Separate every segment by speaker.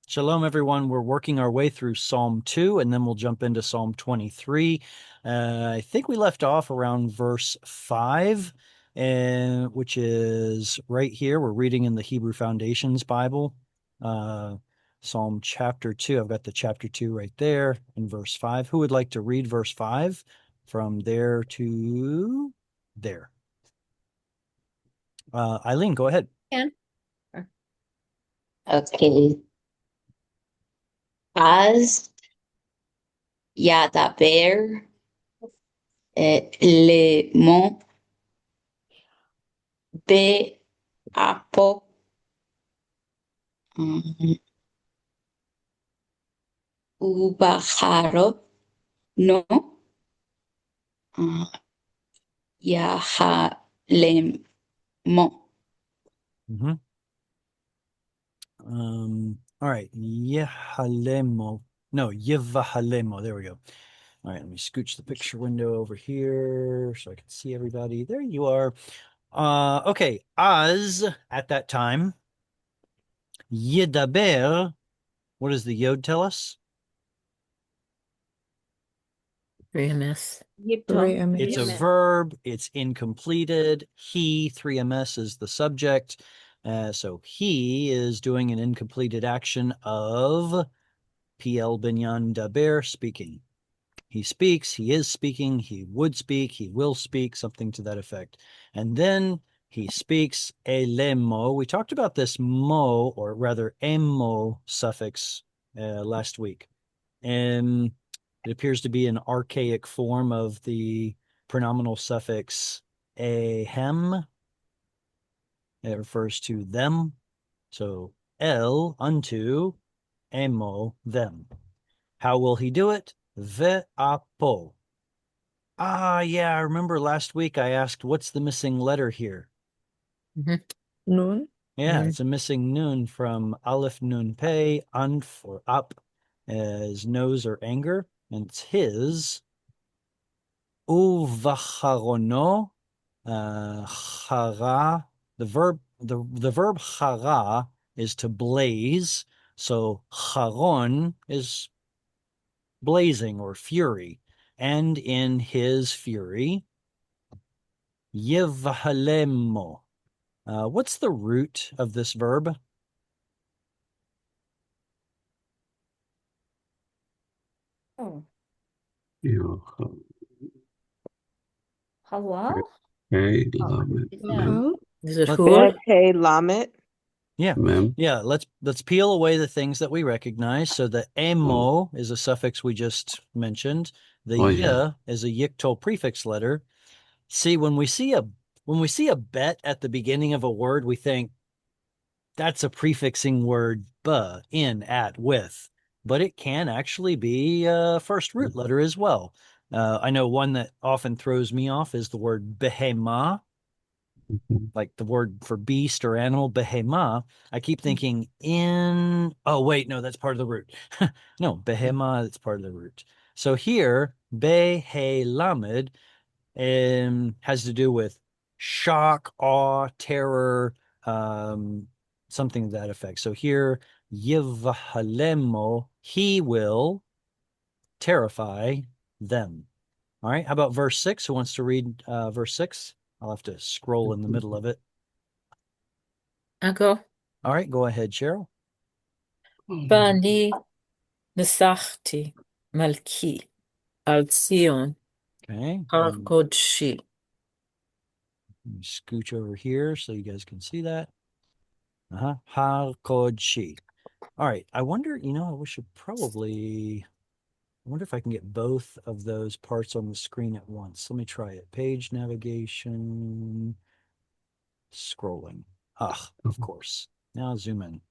Speaker 1: Shalom, everyone. We're working our way through Psalm 2, and then we'll jump into Psalm 23. I think we left off around verse 5, which is right here. We're reading in the Hebrew Foundations Bible, Psalm chapter 2. I've got the chapter 2 right there in verse 5. Who would like to read verse 5 from there to there? Eileen, go ahead.
Speaker 2: Can. Okay. Az ידבר לאמו באפו ובחרו נו יחלמו.
Speaker 1: All right. Yehalemo. No, Yevahalemo. There we go. All right, let me scooch the picture window over here so I can see everybody. There you are. Okay. Az, at that time. Yedaber. What does the Yod tell us?
Speaker 3: 3ms.
Speaker 1: It's a verb. It's incompleted. He, 3ms, is the subject. So he is doing an incompleted action of PL Binyan Daber, speaking. He speaks, he is speaking, he would speak, he will speak, something to that effect. And then he speaks elemo. We talked about this mo, or rather emo suffix last week. And it appears to be an archaic form of the pronominal suffix ehem. It refers to them. So el, unto, emo, them. How will he do it? Ve'apo. Yeah, I remember last week I asked, what's the missing letter here?
Speaker 3: Nun.
Speaker 1: Yeah, it's a missing nun from Aleph Nun Pei, Anf or up, as nose or anger, and it's his. Uvacharono, chara. The verb chara is to blaze, so charon is blazing or fury, and in his fury, yivhalemo. What's the root of this verb?
Speaker 2: Oh.
Speaker 4: Hello?
Speaker 5: Hey, Lamed.
Speaker 3: Is it
Speaker 1: Let-
Speaker 3: Hur?
Speaker 4: Hey, Lamet.
Speaker 1: Yeah,
Speaker 5: Mem.
Speaker 1: yeah. Let's peel away the things that we recognize. So the emo is a suffix we just mentioned. The
Speaker 5: Yeah.
Speaker 1: is a yictol prefix letter. See, when we see a bet at the beginning of a word, we think that's a prefixing word, in, at, with, but it can actually be a first root letter as well. I know one that often throws me off is the word behema, like the word for beast or animal, behema. I keep thinking oh, wait, no, that's part of the root. No, behema, that's part of the root. So here, behelamed has to do with shock, awe, terror, something to that effect. So here, yivhalemo, he will terrify them. All right. How about verse 6? Who wants to read verse 6? I'll have to scroll in the middle of it.
Speaker 3: I go.
Speaker 1: All right. Go ahead, Cheryl.
Speaker 3: ואני נסחתי מלכי על ציון
Speaker 1: Okay.
Speaker 3: הר קודשי.
Speaker 1: Let me scooch over here so you guys can see that. Har Kodshi. All right. I wonder, I should probably, I wonder if I can get both of those parts on the screen at once. Let me try it. Page navigation, scrolling. Of course. Now zoom in.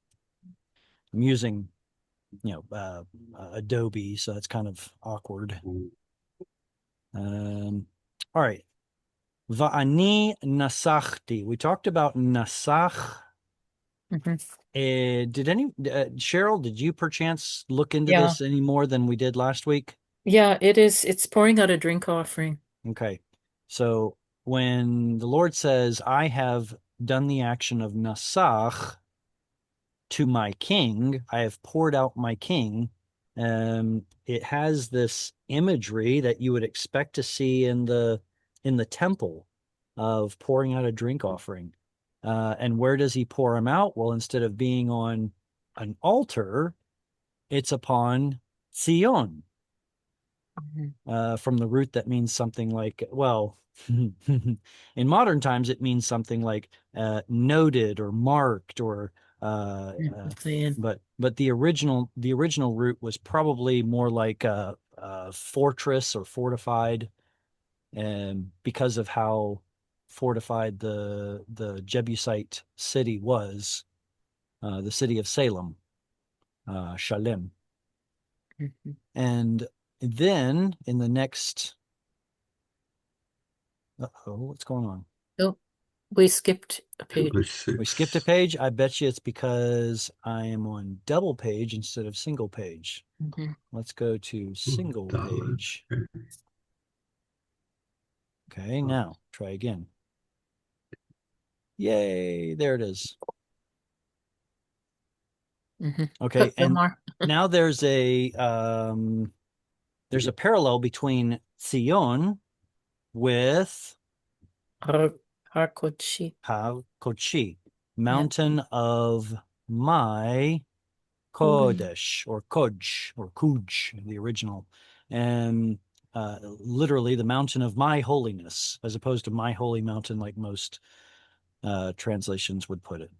Speaker 1: I'm using, Adobe, so that's kind of awkward. All right. Va'ani nasachti. We talked about nasach. Cheryl, did you perchance look into this any more than we did last week?
Speaker 3: Yeah, it is. It's pouring out a drink offering.
Speaker 1: Okay. So when the Lord says, I have done the action of nasach, to my king, I have poured out my king. It has this imagery that you would expect to see in the temple of pouring out a drink offering. And where does he pour them out? Well, instead of being on an altar, it's upon Zion, from the root that means something like, well, in modern times, it means something like noted or marked or but the original root was probably more like a fortress or fortified, and because of how fortified the Jebusite city was, the city of Salem, Shalem. And then in the next, what's going on?
Speaker 3: Oh, we skipped a page.
Speaker 5: Number 6.
Speaker 1: We skipped a page. I bet you it's because I am on double page instead of single page. Let's go to single page. Okay, now try again. Yay, there it is. Okay, and now there's a parallel between Zion with
Speaker 3: Har Kodeshi.
Speaker 1: Har Kodeshi, mountain of my Kodesh, or Kodj, or Kuj, the original, and literally the mountain of my holiness, as opposed to my holy mountain, like most translations would put it.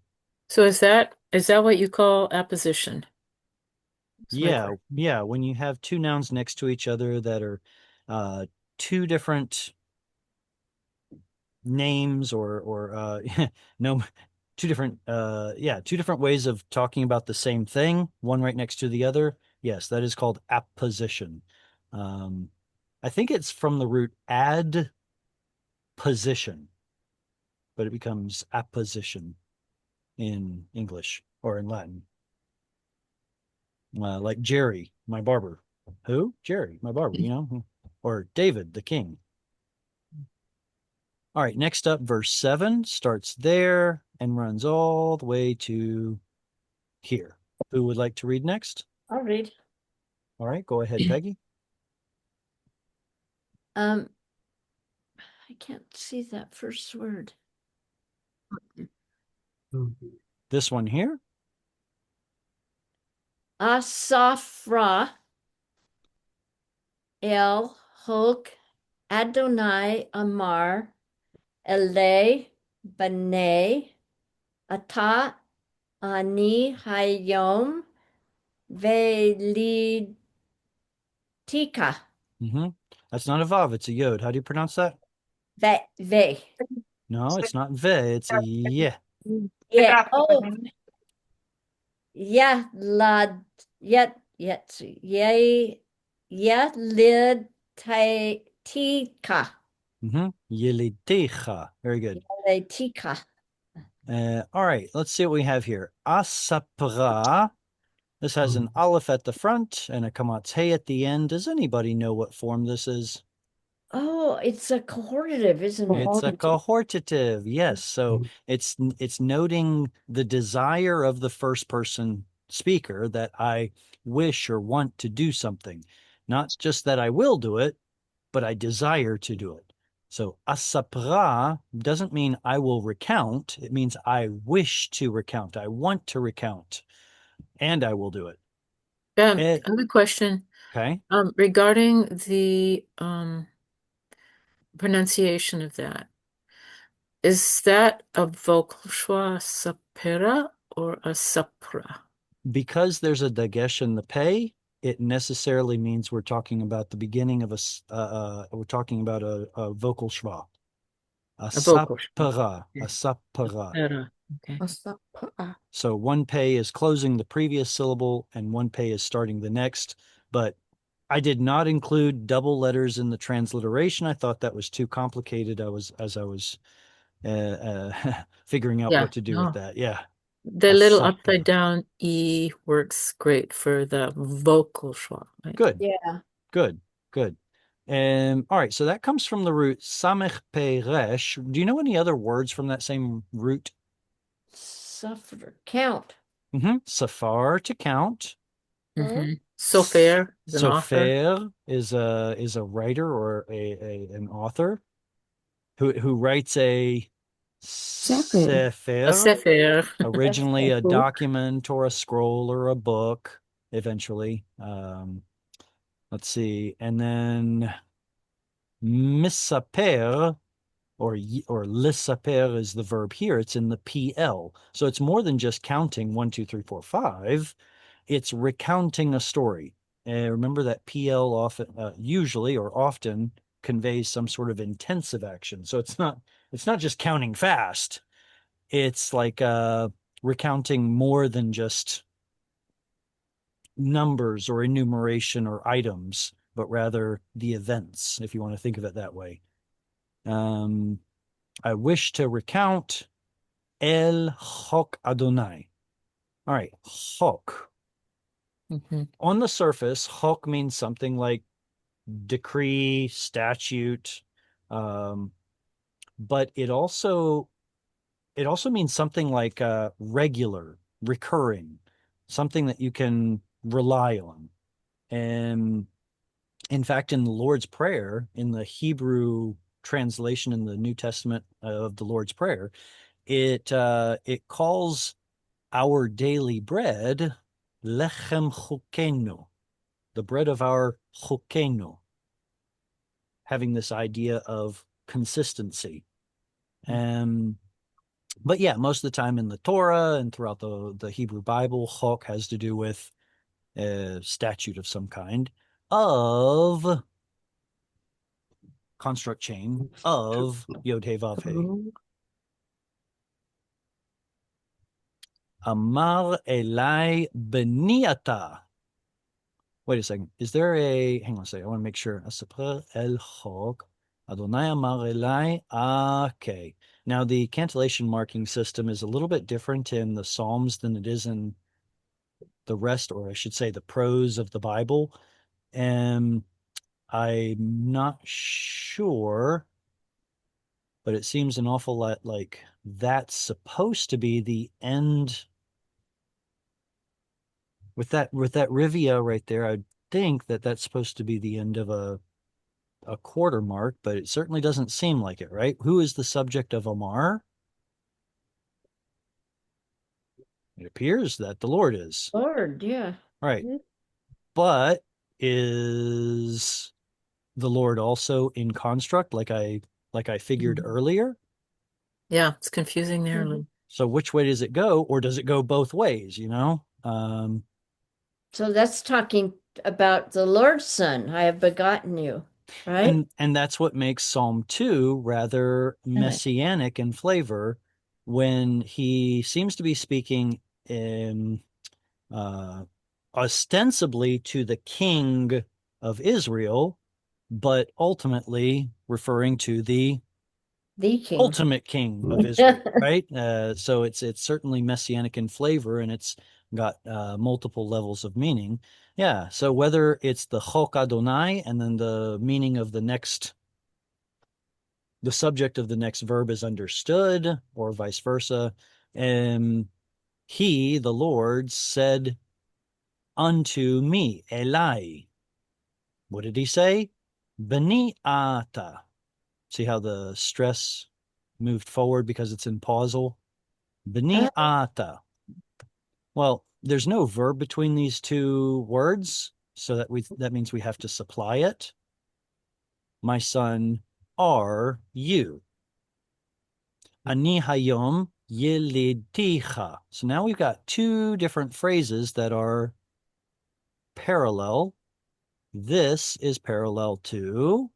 Speaker 3: So is that what you call apposition?
Speaker 1: Yeah. When you have two nouns next to each other that are two different names, or no, two different ways of talking about the same thing, one right next to the other. Yes, that is called apposition. I think it's from the root ad position, but it becomes apposition in English or in Latin. Like Jerry, my barber. Who? Jerry, my barber, or David, the king. All right, next up, verse 7 starts there and runs all the way to here. Who would like to read next?
Speaker 4: I'll read.
Speaker 1: All right, go ahead, Peggy.
Speaker 4: I can't see that first word.
Speaker 1: This one here.
Speaker 4: Asafra El Hulk Adonai Amar Ele B'nai Ata Ani Hayom Velitika.
Speaker 1: That's not a vav, it's a yod. How do you pronounce that?
Speaker 4: Ve.
Speaker 1: No, it's not ve, it's a ye.
Speaker 4: Yeah. Oh. Yeah. Lad. Yet. Yay. Yeah. Lid. Tika.
Speaker 1: Yelitecha. Very good.
Speaker 4: Tika.
Speaker 1: All right, let's see what we have here. Asapra. This has an aleph at the front and a kamatz hey at the end. Does anybody know what form this is?
Speaker 4: Oh, it's a cohortative, isn't it?
Speaker 1: It's a cohortative, yes. So it's noting the desire of the first person speaker that I wish or want to do something. Not just that I will do it, but I desire to do it. So asapra doesn't mean I will recount. It means I wish to recount. I want to recount, and I will do it.
Speaker 3: I have a question.
Speaker 1: Okay.
Speaker 3: Regarding the pronunciation of that. Is that a vocal schwa sapera or a sapra?
Speaker 1: Because there's a dagesh in the pay, it necessarily means we're talking about the beginning of we're talking about a vocal schwa. A sapera. A sapera.
Speaker 3: Okay.
Speaker 1: So one pay is closing the previous syllable and one pay is starting the next. But I did not include double letters in the transliteration. I thought that was too complicated. As I was figuring out what to do with that. Yeah.
Speaker 3: The little upside down E works great for the vocal schwa. Right?
Speaker 1: Good.
Speaker 4: Yeah.
Speaker 1: Good. All right. So that comes from the root samech peresh. Do you know any other words from that same root?
Speaker 4: Suffer. Count.
Speaker 1: Safar, to count.
Speaker 3: Mhm. Sofer is an author.
Speaker 1: Sofer is a writer or an author who writes a
Speaker 2: Sefer.
Speaker 3: A
Speaker 1: sefer,
Speaker 3: sefer.
Speaker 1: originally a
Speaker 2: book.
Speaker 1: document or a scroll or a book, eventually. Let's see. And then misaper or lissaper is the verb here. It's in the PL. So it's more than just counting 1, 2, 3, 4, 5. It's recounting a story. Remember that PL often, usually or often conveys some sort of intensive action. So it's not just counting fast. It's like recounting more than just numbers or enumeration or items, but rather the events, if you want to think of it that way. I wish to recount El Chok Adonai. All right, Chok.
Speaker 3: Mhm.
Speaker 1: On the surface, Chok means something like decree, statute, but it also means something like regular, recurring, something that you can rely on. And in fact, in the Lord's Prayer, in the Hebrew translation in the New Testament of the Lord's Prayer, it calls our daily bread lechem chukenu, the bread of our chukenu, having this idea of consistency. But yeah, most of the time in the Torah and throughout the Hebrew Bible, chok has to do with a statute of some kind, of construct chain of Yod He Vav He. Amar Elai Beniata. Wait a second. Is there a, hang on a second. I want to make sure. Asapra El Chok. Adonai Amar Elai. Okay. Now the cantillation marking system is a little bit different in the Psalms than it is in the rest, or I should say the prose of the Bible. And I'm not sure, but it seems an awful lot like that's supposed to be the end. With that Rivia right there, I'd think that that's supposed to be the end of a quarter mark, but it certainly doesn't seem like it, right? Who is the subject of Amar? It appears that the Lord is.
Speaker 4: Lord, yeah.
Speaker 1: Right.
Speaker 4: Mhm.
Speaker 1: But is the Lord also in construct like I figured earlier?
Speaker 3: Yeah, it's confusing there.
Speaker 4: Mhm.
Speaker 3: Lou.
Speaker 1: So which way does it go, or does it go both ways,
Speaker 4: So that's talking about the Lord's Son. I have begotten you, right?
Speaker 1: And that's what makes Psalm 2 rather messianic in flavor, when he seems to be speaking in ostensibly to the king of Israel, but ultimately referring to the
Speaker 4: The King.
Speaker 1: ultimate king of Israel, right? So it's certainly messianic in flavor, and it's got multiple levels of meaning. Yeah. So whether it's the Chok Adonai and then the meaning of the subject of the next verb is understood, or vice versa, he, the Lord, said unto me, Elai. What did he say? Beni ata. See how the stress moved forward because it's in pausal? Beni ata. Well, there's no verb between these two words, so that means we have to supply it. My son, are you? Ani hayom yelidticha. So now we've got two different phrases that are parallel. This is parallel to,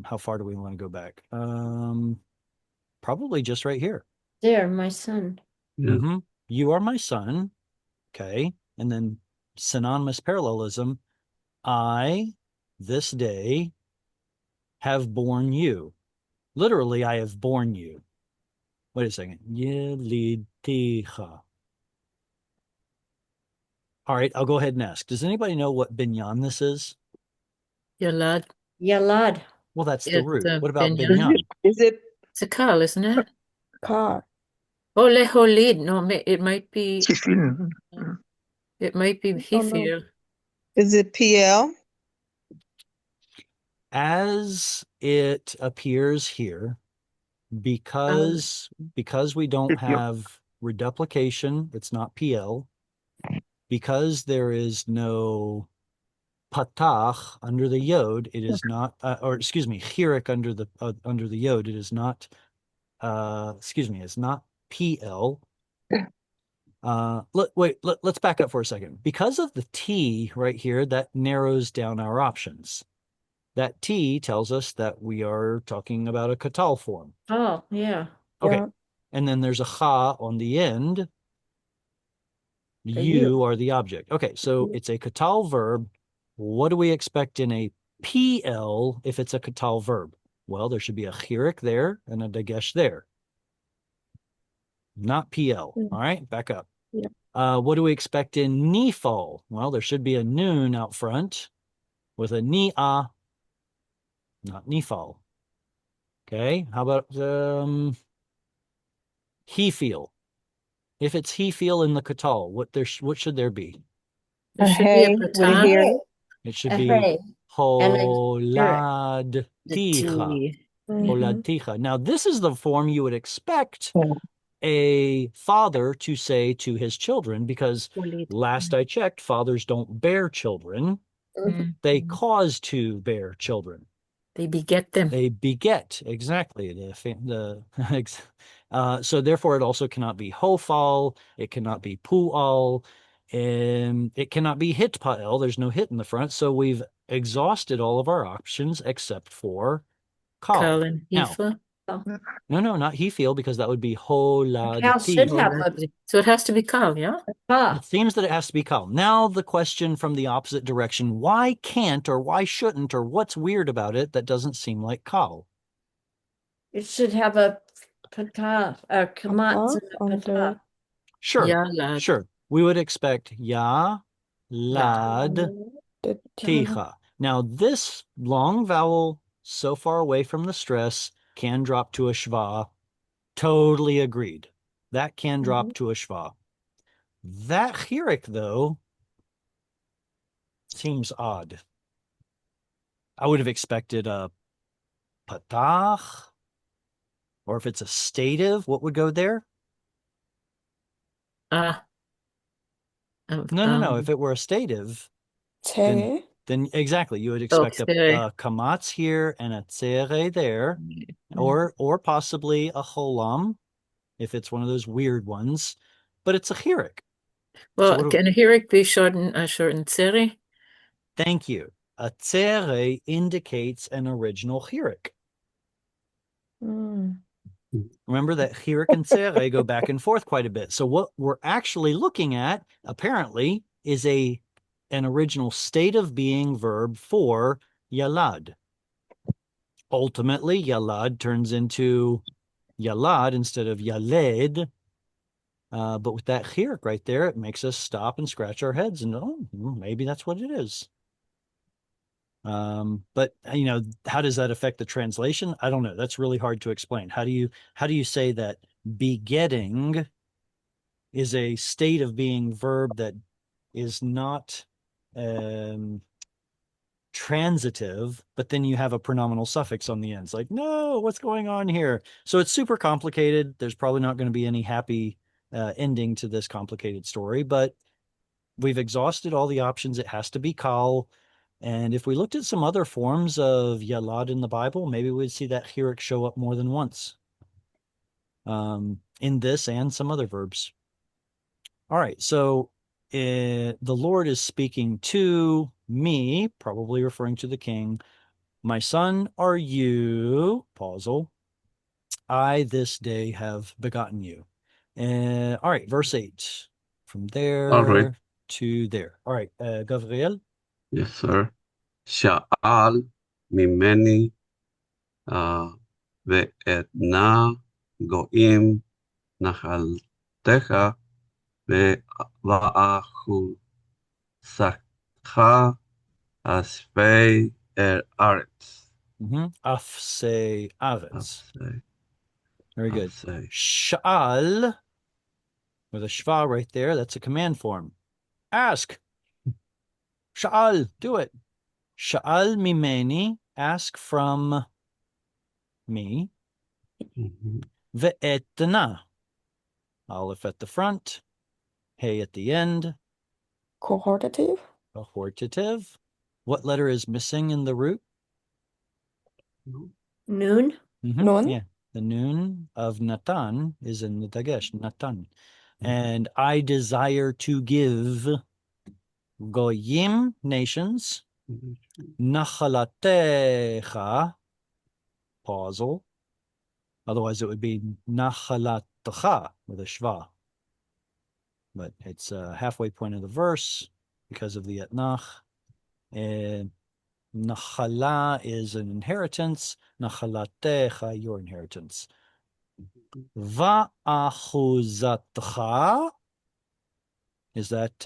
Speaker 1: how far do we want to go back? Probably just right here.
Speaker 4: There, my son.
Speaker 5: Yeah.
Speaker 1: You are my son. Okay. And then synonymous parallelism. I, this day, have born you. Literally, I have born you. Wait a second. Yelidticha. All right, I'll go ahead and ask. Does anybody know what binyan this is?
Speaker 3: Yalad.
Speaker 4: Yalad.
Speaker 1: Well, that's the
Speaker 3: It's
Speaker 1: root.
Speaker 3: a
Speaker 1: What about
Speaker 3: binyan.
Speaker 1: binyan?
Speaker 2: Is it
Speaker 3: It's a kal, isn't it?
Speaker 2: car?
Speaker 3: Leholid. No, it might be
Speaker 6: Tiflin.
Speaker 3: Hifil.
Speaker 7: Is it PL?
Speaker 1: As it appears here, because we don't have reduplication, it's not PL. Because there is no patach under the yod, it is not, or excuse me, chirik under the yod, it is not, it's not PL. Let's back up for a second. Because of the T right here, that narrows down our options. That T tells us that we are talking about a katal form.
Speaker 4: Oh, yeah.
Speaker 1: Okay.
Speaker 2: Yeah.
Speaker 1: And then there's a cha on the end.
Speaker 4: The
Speaker 1: You
Speaker 4: you.
Speaker 1: are the object. Okay, so it's a katal verb. What do we expect in a PL if it's a katal verb? Well, there should be a chirik there and a dagesh there. Not PL. All right, back up.
Speaker 2: Yeah.
Speaker 1: What do we expect in nifal? Well, there should be a noon out front with a ni'ah, not nifal. Okay, how about he-feel? If it's he-feel in the katal, what should there be?
Speaker 3: There should be a
Speaker 7: Hey, with a
Speaker 3: patan.
Speaker 7: hearing.
Speaker 1: It should
Speaker 4: A
Speaker 1: be
Speaker 4: hey.
Speaker 1: holad
Speaker 3: The
Speaker 1: ticha.
Speaker 3: T.
Speaker 1: Holad ticha. Now, this is the form you would expect
Speaker 7: Yeah.
Speaker 1: a father to say to his children, because last I checked, fathers don't bear children.
Speaker 3: Mm.
Speaker 1: They cause to bear children.
Speaker 3: They beget them.
Speaker 1: They beget, exactly. So therefore, it also cannot be hofal. It cannot be pual. And it cannot be hitpael. There's no hit in the front. So we've exhausted all of our options except for kal.
Speaker 3: Kal and
Speaker 1: Now,
Speaker 3: Hifa.
Speaker 1: no, not he feel, because that would be holad
Speaker 4: Kal should
Speaker 1: ti.
Speaker 4: have a
Speaker 3: So it has to be Kal, yeah?
Speaker 4: pa.
Speaker 1: It seems that it has to be kal. Now the question from the opposite direction: why can't, or why shouldn't, or what's weird about it that doesn't seem like kal?
Speaker 4: It should have a pata, a kamatz
Speaker 2: on
Speaker 4: and a
Speaker 2: the-
Speaker 4: pata.
Speaker 1: Sure,
Speaker 3: Ya lad.
Speaker 1: sure. We would expect ya, lad,
Speaker 2: The
Speaker 1: ticha. Now this long vowel, so far away from the stress, can drop to a shva. Totally agreed. That can drop to a shva. That chirik, though, seems odd. I would have expected a patach, or if it's a stative, what would go there?
Speaker 3: Ah.
Speaker 1: No. If it were a stative,
Speaker 2: Tere.
Speaker 1: then exactly, you would expect
Speaker 3: tzere.
Speaker 1: a kamatz here and a tzere there, or possibly a cholam, if it's one of those weird ones. But it's a chirik.
Speaker 3: Well,
Speaker 1: what do-
Speaker 3: can a hirik be shortened tzere?
Speaker 1: Thank you. A tzere indicates an original chirik. Remember that chirik and tzere go back and forth quite a bit. So what we're actually looking at, apparently, is an original state of being verb for yalad. Ultimately, yalad turns into yalad instead of yaled. But with that chirik right there, it makes us stop and scratch our heads and, maybe that's what it is. But how does that affect the translation? I don't know. That's really hard to explain. How do you say that begetting is a state of being verb that is not transitive, but then you have a pronominal suffix on the end? It's like, no, what's going on here? So it's super complicated. There's probably not going to be any happy ending to this complicated story, but we've exhausted all the options. It has to be kal. And if we looked at some other forms of yalad in the Bible, maybe we'd see that chirik show up more than once in this and some other verbs. All right, so the Lord is speaking to me, probably referring to the king. My son, are you, pausal, I this day have begotten you. All right, verse 8. From there
Speaker 5: All right.
Speaker 1: to there. All right, Gavriel.
Speaker 5: Yes, sir. Sha'al mimeni ve'etna goim nachaltecha va'achusatcha asfei aretz.
Speaker 1: Afsei aretz.
Speaker 5: Asfei.
Speaker 1: Very good.
Speaker 5: Asfei.
Speaker 1: Sha'al with a shva right there. That's a command form. Ask. Sha'al, do it. Sha'al mimeni, ask from me.
Speaker 5: Mhm.
Speaker 1: Ve'etna, aleph at the front, hey at the end,
Speaker 6: Cohortative?
Speaker 1: authoritative. What letter is missing in the root?
Speaker 4: Noon?
Speaker 6: Nun?
Speaker 1: Yeah, the noon of Natan is in the Dagesh, Natan. And I desire to give Goyim, nations, Nachalatecha, pausal. Otherwise it would be Nachalatecha with a shva. But it's a halfway point of the verse because of the etnach. And Nachala is an inheritance. Nachalatecha, your inheritance. Va'achuzatcha. Is that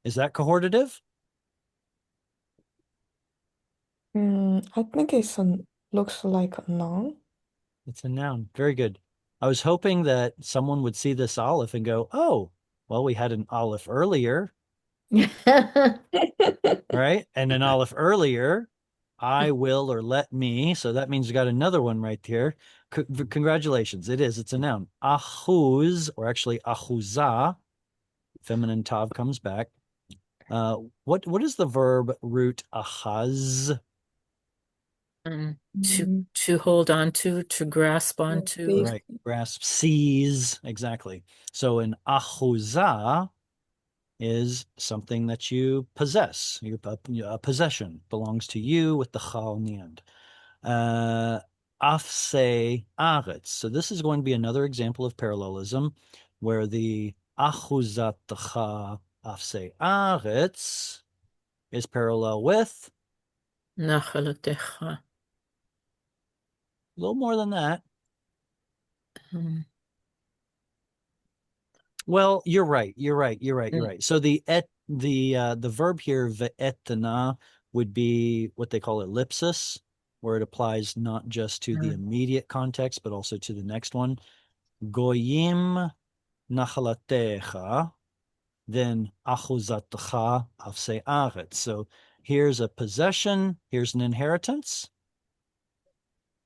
Speaker 1: cohortative?
Speaker 6: I think looks like a noun.
Speaker 1: It's a noun. Very good. I was hoping that someone would see this aleph and go, oh, well, we had an aleph earlier, right? And an aleph earlier, I will or let me. So that means we got another one right here. Congratulations. It is. It's a noun. Achuz, or actually achuzah, feminine tav comes back. What is the verb root achaz?
Speaker 3: To hold on to grasp onto.
Speaker 6: Seize.
Speaker 1: Right, grasp, seize, exactly. So an achuzah is something that you possess. A possession belongs to you with the chal in the end. Afse aretz. So this is going to be another example of parallelism where the achuzatcha afse aretz is parallel with
Speaker 3: Nachalatecha.
Speaker 1: a little more than that.
Speaker 3: Mm.
Speaker 1: Well, you're right. You're
Speaker 3: Mm.
Speaker 1: right. So the verb here, ve'etna, would be what they call ellipsis, where it applies not just to the immediate context, but also to the next one. Goyim nachalatecha, then achuzatcha afse aretz. So here's a possession, here's an inheritance,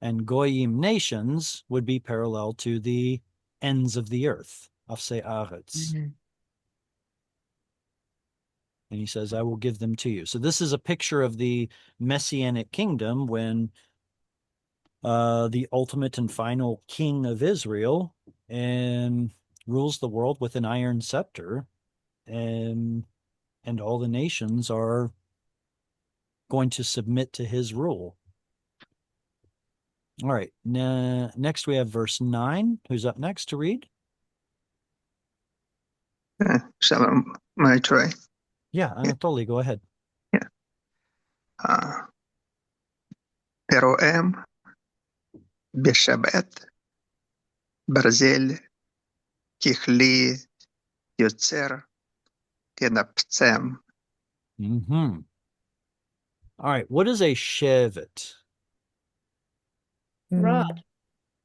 Speaker 1: and goyim, nations, would be parallel to the ends of the earth, afse aretz.
Speaker 3: Mhm.
Speaker 1: And he says, I will give them to you. So this is a picture of the Messianic kingdom when the ultimate and final king of Israel rules the world with an iron scepter, and all the nations are going to submit to his rule. All right. Next we have verse 9. Who's up next to read?
Speaker 8: Shalom, may I try?
Speaker 1: Yeah, Anatoly, go ahead.
Speaker 8: Peroem, Beshabet, Barzel, Kichli, Yotzer, Kenaptsem.
Speaker 1: Mm-hmm. All right. What is a shevet?
Speaker 4: Rod.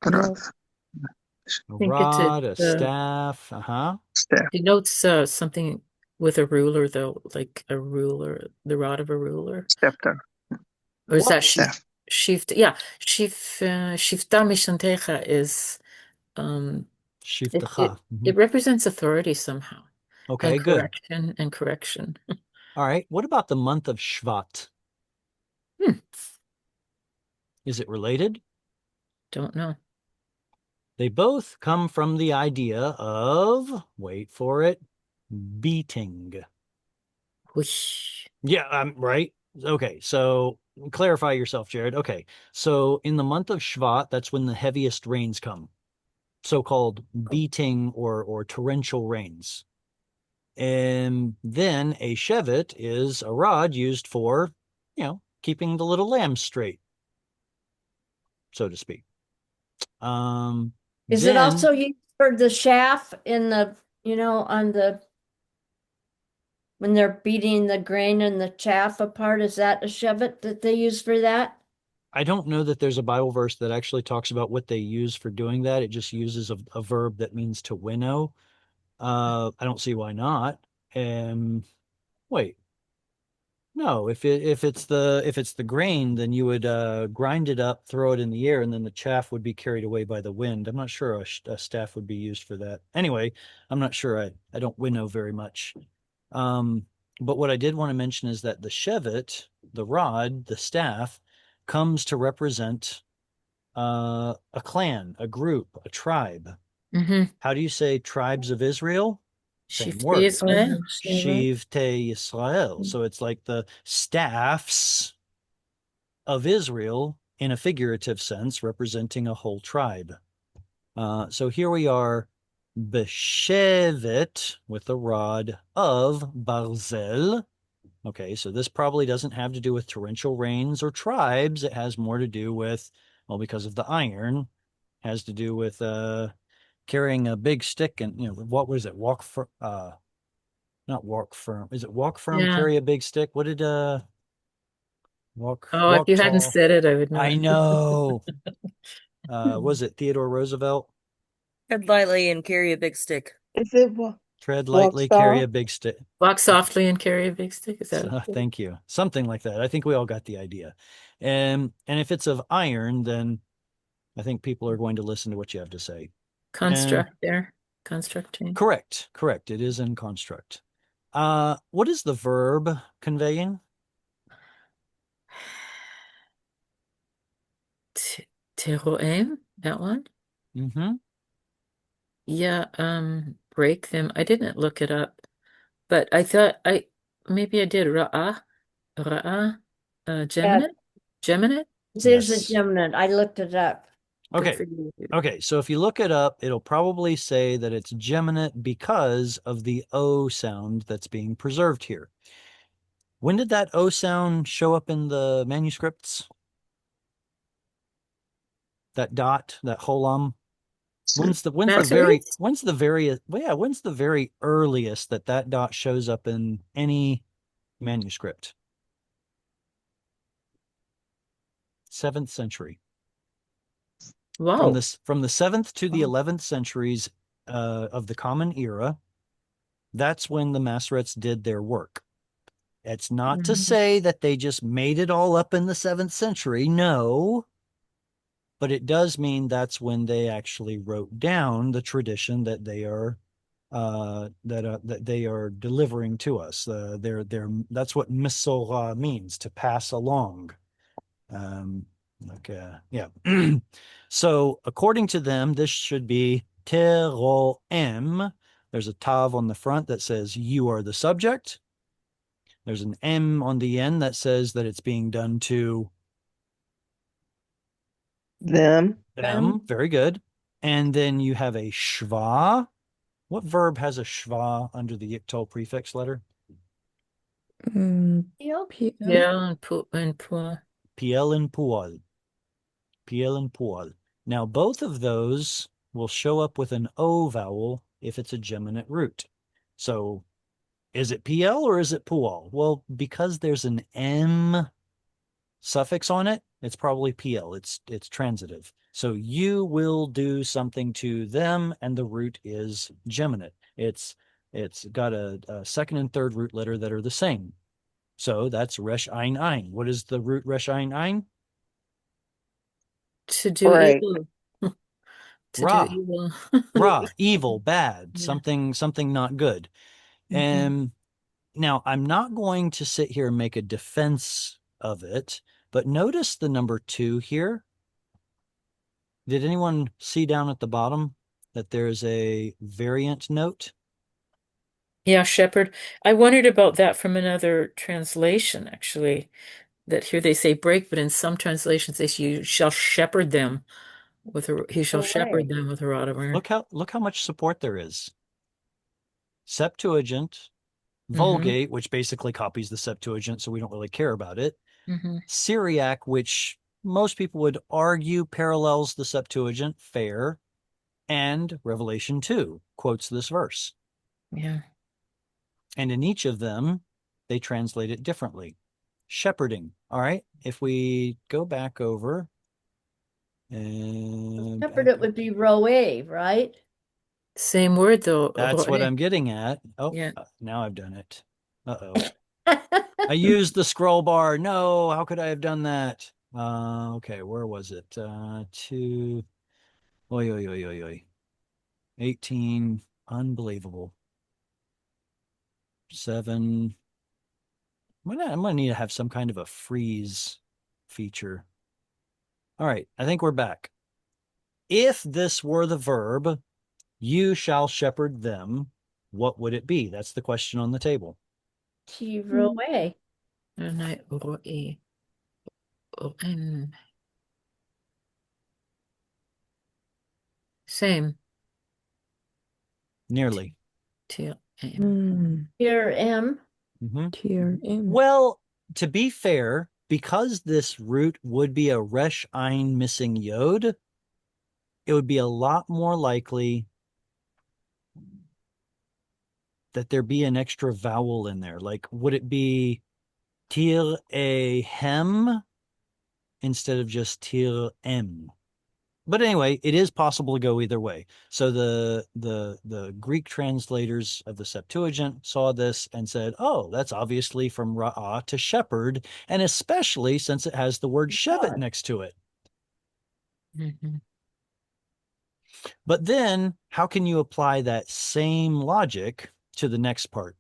Speaker 6: No.
Speaker 1: A
Speaker 3: think
Speaker 1: rod, a
Speaker 3: it's a
Speaker 1: staff.
Speaker 8: Staff.
Speaker 3: denotes something with a ruler, though, like a ruler, the rod of a ruler.
Speaker 8: Scepter.
Speaker 3: Or is that
Speaker 8: Staff.
Speaker 3: shift? Yeah, shifta mishantecha is
Speaker 1: Shiftacha.
Speaker 3: it represents authority somehow.
Speaker 1: Okay,
Speaker 3: and
Speaker 1: good.
Speaker 3: correction.
Speaker 1: All right. What about the month of Shvat? Is it related?
Speaker 3: Don't know.
Speaker 1: They both come from the idea of, wait for it, beating.
Speaker 3: Whoosh.
Speaker 1: Yeah, right. Okay, so clarify yourself, Jared. Okay, so in the month of Shvat, that's when the heaviest rains come, so-called beating or torrential rains. And then a shevet is a rod used for, keeping the little lamb straight, so to speak.
Speaker 4: Is it also used for the shaft in the, when they're beating the grain and the chaff apart? Is that a shevet that they use for that?
Speaker 1: I don't know that there's a Bible verse that actually talks about what they use for doing that. It just uses a verb that means to winnow. I don't see why not. Wait. No, if it's the grain, then you would grind it up, throw it in the air, and then the chaff would be carried away by the wind. I'm not sure a staff would be used for that. Anyway, I'm not sure. I don't winnow very much. But what I did want to mention is that the shevet, the rod, the staff, comes to represent a clan, a group, a tribe.
Speaker 3: Mm-hmm.
Speaker 1: How do you say tribes of Israel? Same
Speaker 3: Shift
Speaker 1: word.
Speaker 3: Israel.
Speaker 1: Shivte Yisrael. So it's like the staffs of Israel in a figurative sense, representing a whole tribe. So here we are, Beshevet, with the rod of Barzel. Okay, so this probably doesn't have to do with torrential rains or tribes. It has more to do with, well, because of the iron, has to do with carrying a big stick and, what was it? Not walk firm. Is it walk firm,
Speaker 3: Yeah.
Speaker 1: carry a big stick? What did walk
Speaker 3: Oh, if
Speaker 1: walk
Speaker 3: you hadn't
Speaker 1: tall?
Speaker 3: said it, I would know.
Speaker 1: I know. Was it Theodore Roosevelt?
Speaker 9: Tread lightly and carry a big stick.
Speaker 7: Is it what?
Speaker 1: Tread
Speaker 7: Walk
Speaker 1: lightly, carry
Speaker 7: soft?
Speaker 1: a big stick.
Speaker 3: Walk softly and carry a big stick. Is that
Speaker 1: Thank you. Something like that. I think we all got the idea. And if it's of iron, then I think people are going to listen to what you have to say.
Speaker 3: construct there? Constructing.
Speaker 1: Correct. It is in construct. What is the verb conveying?
Speaker 3: Teroem, that one?
Speaker 1: Mm-hmm.
Speaker 3: Yeah, break them. I didn't look it up, but I thought maybe I did. Ra'ah, geminate? Geminate?
Speaker 4: There's a
Speaker 1: Yes.
Speaker 4: geminate. I looked it up.
Speaker 3: Good
Speaker 1: Okay.
Speaker 3: for you.
Speaker 1: Okay, so if you look it up, it'll probably say that it's geminate because of the O sound that's being preserved here. When did that O sound show up in the manuscripts? That dot, that holam? When's the very earliest that dot shows up in any manuscript? 7th century.
Speaker 3: Wow.
Speaker 1: From the 7th to the 11th centuries of the Common Era, that's when the Masoretes did their work. It's not to say that they just made it all up in the 7th century. No. But it does mean that's when they actually wrote down the tradition that they are that they are delivering to us. That's what Misorah means, to pass along. Yeah. So according to them, this should be teroem. There's a tav on the front that says you are the subject. There's an M on the end that says that it's being done to
Speaker 7: Them.
Speaker 1: Very good. And then you have a shva. What verb has a shva under the yictol prefix letter?
Speaker 6: Mm,
Speaker 4: Yep.
Speaker 3: Yeah, and poor.
Speaker 1: Piel and pual. Piel and pual. Now, both of those will show up with an O vowel if it's a geminate root. So is it PL or is it pual? Well, because there's an M suffix on it, it's probably PL. It's transitive. So you will do something to them, and the root is geminate. It's got a second and third root letter that are the same. So that's resh ein ein. What is the root resh ein ein?
Speaker 3: To do
Speaker 7: Right.
Speaker 3: evil. To
Speaker 1: Ra.
Speaker 3: do evil.
Speaker 1: Ra, evil, bad,
Speaker 3: Yeah.
Speaker 1: something not good. And now I'm not going to sit here and make a defense of it, but notice the number 2 here. Did anyone see down at the bottom that there's a variant note?
Speaker 3: Yeah, shepherd. I wondered about that from another translation, actually. That here they say break, but in some translations they say you shall shepherd them with a he shall shepherd them with a rod of iron.
Speaker 1: Look how much support there is. Septuagint, Vulgate, which basically copies the Septuagint, so we don't really care about it. Syriac, which most people would argue parallels the Septuagint, fair, and Revelation 2 quotes this verse.
Speaker 3: Yeah.
Speaker 1: And in each of them, they translate it differently. Shepherding. All right. If we go back over and
Speaker 4: Shepherd, it would be roe, right?
Speaker 3: Same word though.
Speaker 1: That's what
Speaker 3: roe.
Speaker 1: I'm getting at. Oh,
Speaker 3: Yeah.
Speaker 1: now I've done it. Uh-oh. I used the scroll bar. No, how could I have done that? Okay, where was it? Two. Oi, oi, oi, oi, oi. 18. Unbelievable. 7. I'm gonna need to have some kind of a freeze feature. All right, I think we're back. If this were the verb, you shall shepherd them, what would it be? That's the question on the table.
Speaker 4: Tiroe.
Speaker 3: And I roe. Om. Same.
Speaker 1: Nearly.
Speaker 3: Till
Speaker 4: Here M.
Speaker 6: Tier M.
Speaker 1: Well, to be fair, because this root would be a resh ein missing yod, it would be a lot more likely that there be an extra vowel in there. Like, would it be tir e hem instead of just tir em? But anyway, it is possible to go either way. So the Greek translators of the Septuagint saw this and said, "Oh, that's obviously from ra'ah to shepherd, and especially since it has the word shevet next to it."
Speaker 3: Mhm.
Speaker 1: But then, how can you apply that same logic to the next part?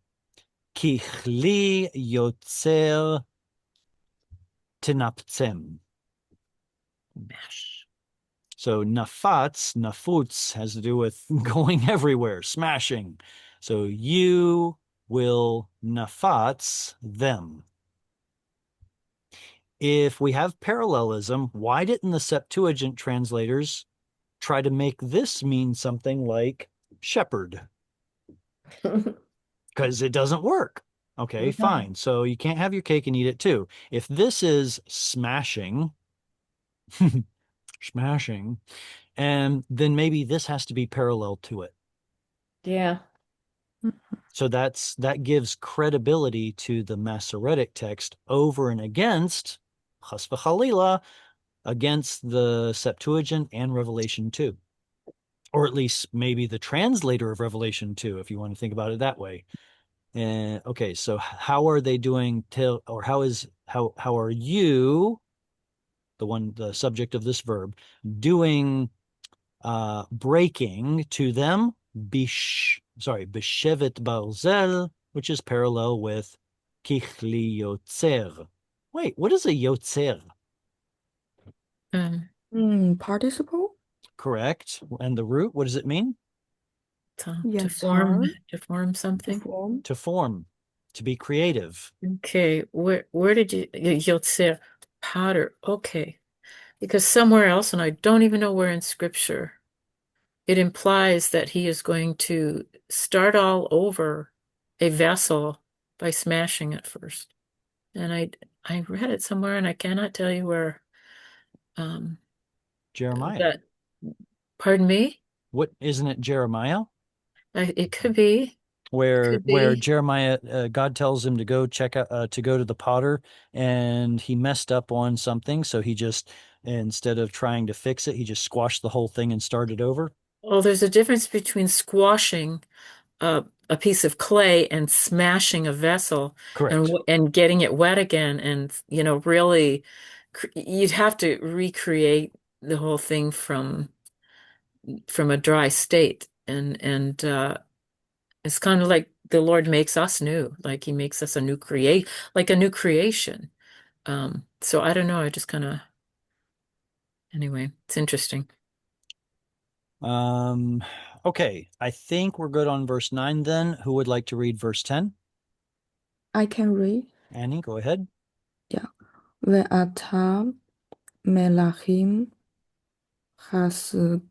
Speaker 1: Kichli yotzer tinaptsem.
Speaker 3: Mash.
Speaker 1: So nafatz, nafutz has to do with going everywhere, smashing. So you will nafatz them. If we have parallelism, why didn't the Septuagint translators try to make this mean something like shepherd? Because it doesn't work. Okay,
Speaker 4: No.
Speaker 1: fine. So you can't have your cake and eat it too. If this is smashing, smashing, and then maybe this has to be parallel to it.
Speaker 4: Yeah.
Speaker 1: So that gives credibility to the Masoretic text over and against chas v'chalila, against the Septuagint and Revelation 2. Or at least maybe the translator of Revelation 2, if you want to think about it that way. Okay, so how are they doing or how are you, the subject of this verb, doing breaking to them? B'shevet barzel, which is parallel with kichli yotzer. Wait, what is a yotzer?
Speaker 6: Participle?
Speaker 1: Correct. And the root, what does it mean?
Speaker 6: Yeah,
Speaker 3: To
Speaker 6: it's hard.
Speaker 3: form something.
Speaker 6: Form.
Speaker 1: To form, to be creative.
Speaker 3: Okay, where did you Yotzer potter? Okay, because somewhere else, and I don't even know where in scripture, it implies that he is going to start all over a vessel by smashing it first. And I read it somewhere, and I cannot tell you where.
Speaker 1: Jeremiah.
Speaker 3: That, pardon me?
Speaker 1: What, isn't it Jeremiah?
Speaker 3: It could be.
Speaker 1: Where
Speaker 3: Could be.
Speaker 1: Jeremiah, God tells him to go check out, to go to the potter, and he messed up on something, so he just, instead of trying to fix it, he just squashed the whole thing and started over.
Speaker 3: Well, there's a difference between squashing a piece of clay and smashing a vessel
Speaker 1: Correct.
Speaker 3: and getting it wet again, and really you'd have to recreate the whole thing from a dry state, and it's kind of like the Lord makes us new, like he makes us a new creation. So I don't know, I just kind of, anyway, it's interesting.
Speaker 1: Okay, I think we're good on verse 9 then. Who would like to read verse 10?
Speaker 6: I can read.
Speaker 1: Annie, go ahead.
Speaker 6: Yeah. Ve'ata melachim haskilu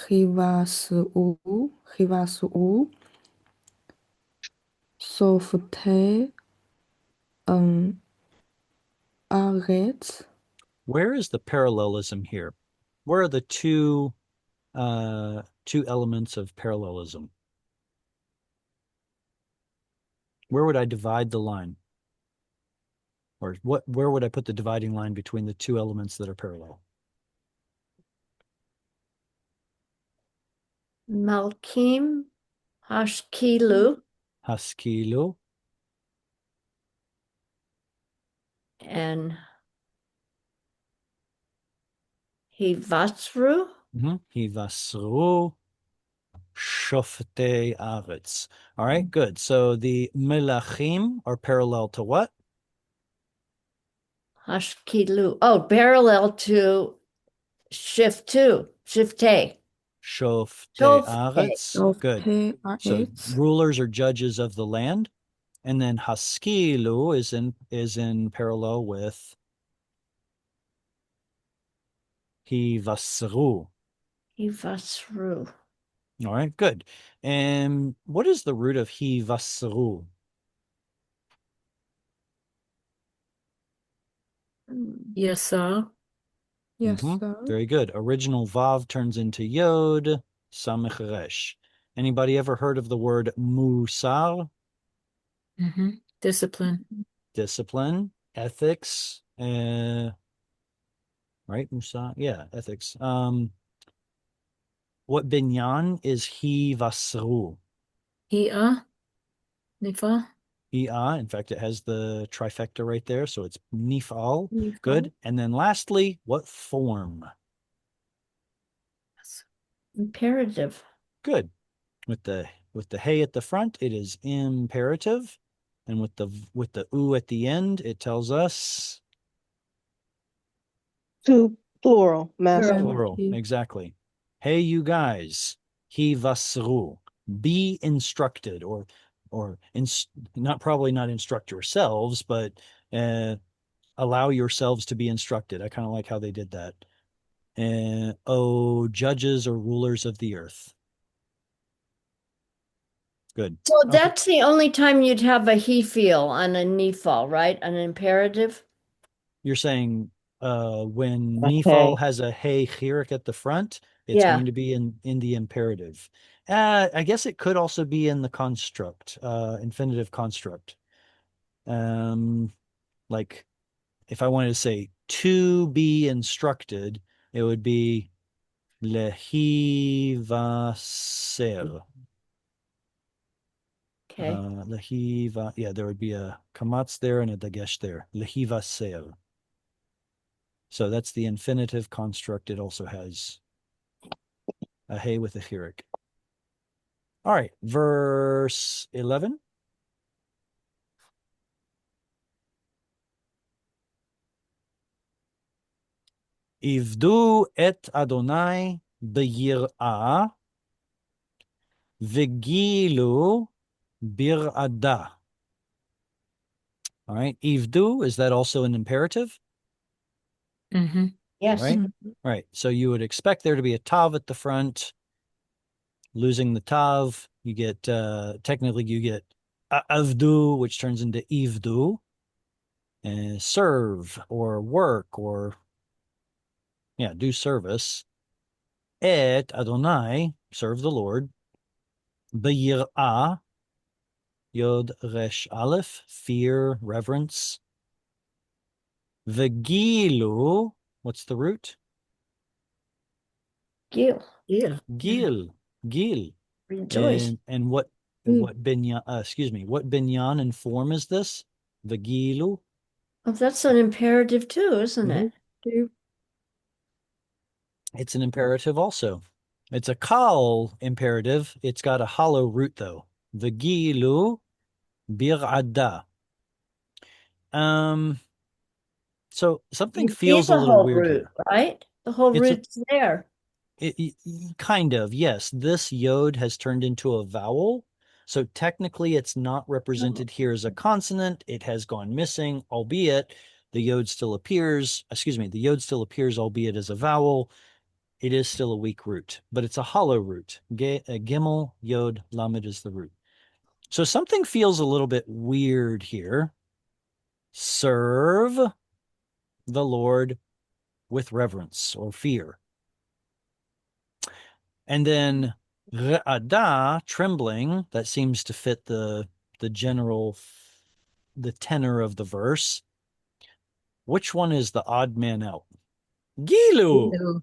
Speaker 6: chivasu'u softe aretz.
Speaker 1: Where is the parallelism here? Where are the two elements of parallelism? Where would I divide the line? Or where would I put the dividing line between the two elements that are parallel?
Speaker 4: Malkim, Hashkilu,
Speaker 1: Haskilu,
Speaker 4: and Hivatsru.
Speaker 1: Hivasru, Shoftei Aretz. All right, good. So the Melachim are parallel to what?
Speaker 4: Hashkilu. Oh, parallel to Shiftu, Shiftei.
Speaker 1: Shoftei
Speaker 4: Shoftei.
Speaker 1: Aretz. Good. So
Speaker 6: Shoftei
Speaker 1: rulers or judges of the land. And then Haskilu is in parallel with Hivasru.
Speaker 4: Hivatsru.
Speaker 1: All right, good. And what is the root of Hivasru?
Speaker 3: Yasa.
Speaker 6: Yes,
Speaker 1: Mhm.
Speaker 6: sir.
Speaker 1: Very good. Original Vav turns into Yod, Samech Resh. Anybody ever heard of the word Musar?
Speaker 3: Discipline.
Speaker 1: Discipline, ethics, right? Musar, yeah, ethics. What binyan is Hivasru?
Speaker 3: Ia. Nifa.
Speaker 1: In fact, it has the trifecta right there, so it's nifal. Good. And then lastly, what form?
Speaker 4: Imperative.
Speaker 1: Good. With the hey at the front, it is imperative, and with the u at the end, it tells us
Speaker 7: Two, plural, masculine.
Speaker 1: plural.
Speaker 6: He-
Speaker 1: Exactly. Hey, you guys, hivasru, be instructed, or probably not instruct yourselves, but allow yourselves to be instructed. I kind of like how they did that. Oh, judges or rulers of the earth. Good.
Speaker 4: So that's the only time you'd have a he feel on a nifal, right? An imperative.
Speaker 1: You're saying when
Speaker 7: Okay.
Speaker 1: nifal has a hey chirik at the front, it's
Speaker 4: Yeah.
Speaker 1: going to be in the imperative. I guess it could also be in the construct, infinitive construct. Like if I wanted to say to be instructed, it would be lehivaser.
Speaker 4: Okay.
Speaker 1: Lehiva, yeah, there would be a kamatz there and a dagesh there. Lehivaser. So that's the infinitive construct. It also has a hey with a chirik. All right, verse 11. Ivdu et Adonai b'yir'ah v'gilu bir'ada. All right, Ivdu, is that also an imperative?
Speaker 4: Yes.
Speaker 1: Right? Right. So you would expect there to be a tav at the front. Losing the tav, you get technically you get avdu, which turns into ivdu, and serve or work or do service. Et Adonai, serve the Lord. B'yir'ah, yod resh aleph, fear, reverence. V'gilu, what's the root?
Speaker 4: Gil.
Speaker 3: Yeah.
Speaker 1: Gil.
Speaker 4: Rejoice.
Speaker 1: And what binyan, what binyan and form is this? V'gilu.
Speaker 4: Oh, that's an imperative too, isn't it?
Speaker 1: It's an imperative also. It's a kal imperative. It's got a hollow root though. V'gilu bir'ada. So something
Speaker 4: You
Speaker 1: feels
Speaker 4: see
Speaker 1: a
Speaker 4: the
Speaker 1: little
Speaker 4: whole
Speaker 1: weird
Speaker 4: root,
Speaker 1: here.
Speaker 4: right? The whole
Speaker 1: It's
Speaker 4: root's there.
Speaker 1: Kind of, yes. This yod has turned into a vowel. So technically it's not represented here as a consonant. It has gone missing, albeit the yod still appears, albeit as a vowel. It is still a weak root, but it's a hollow root. Gimel, yod, lamed is the root. So something feels a little bit weird here. Serve the Lord with reverence or fear. And then re'ada, trembling, that seems to fit the tenor of the verse. Which one is the odd man out? Gilu.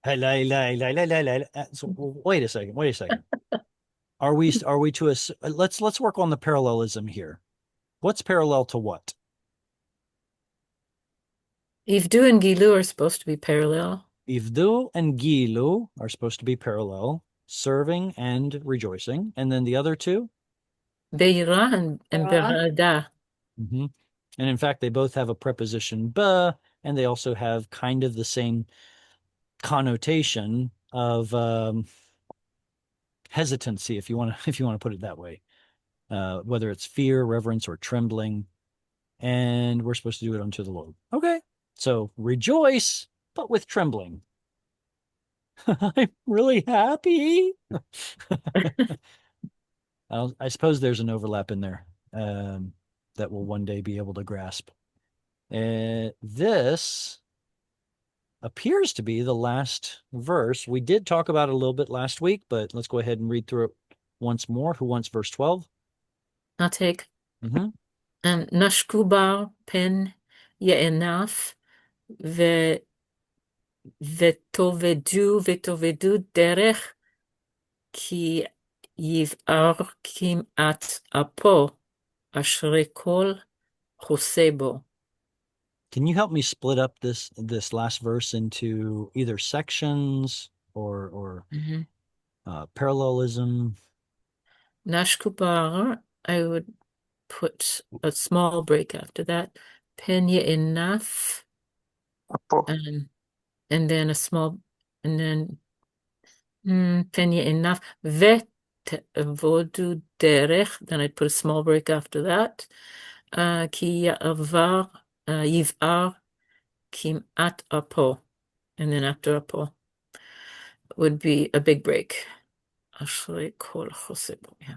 Speaker 1: So wait a second. Wait a second. Are we to let's work on the parallelism here. What's parallel to what?
Speaker 3: Ivdu and Gilu are supposed to be parallel.
Speaker 1: Ivdu and Gilu are supposed to be parallel, serving and rejoicing. And then the other two?
Speaker 3: Beira and
Speaker 4: Ra.
Speaker 3: Berada.
Speaker 1: Mm-hmm. And in fact, they both have a preposition ba, and they also have kind of the same connotation of hesitancy, if you want to put it that way, whether it's fear, reverence, or trembling. And we're supposed to do it unto the Lord. Okay, so rejoice, but with trembling. I'm really happy. I suppose there's an overlap in there that we'll one day be able to grasp. This appears to be the last verse. We did talk about it a little bit last week, but let's go ahead and read through it once more. Who wants verse 12?
Speaker 3: I'll take.
Speaker 1: Mm-hmm.
Speaker 3: Nashkubar pen ye'enaf vetovedu derech ki yiv'ar kim'at apo ashre kol chosebo.
Speaker 1: Can you help me split up this last verse into either sections or parallelism?
Speaker 3: Nashkubar, I would put a small break after that. Pen ye'enaf.
Speaker 8: Apo.
Speaker 3: And then a small, and then Penya enough. Vet vodu derech. Then I'd put a small break after that. Ki ya'avar yiv'ar kim'at apo. And then after apo would be a big break. Ashrei kol chosebo. Yeah.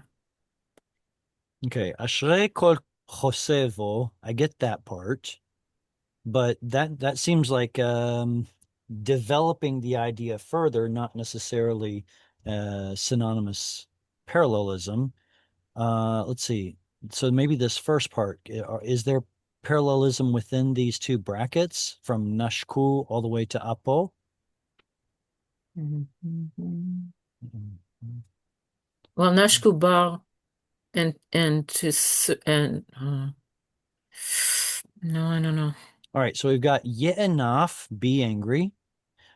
Speaker 1: Okay, Ashrei kol chosevo. I get that part, but that seems like developing the idea further, not necessarily synonymous parallelism. Let's see. So maybe this first part, is there parallelism within these two brackets from Nashku all the way to Apo?
Speaker 3: Well, Nashku bar and no, I don't know.
Speaker 1: All right, so we've got Ye'enaf, be angry.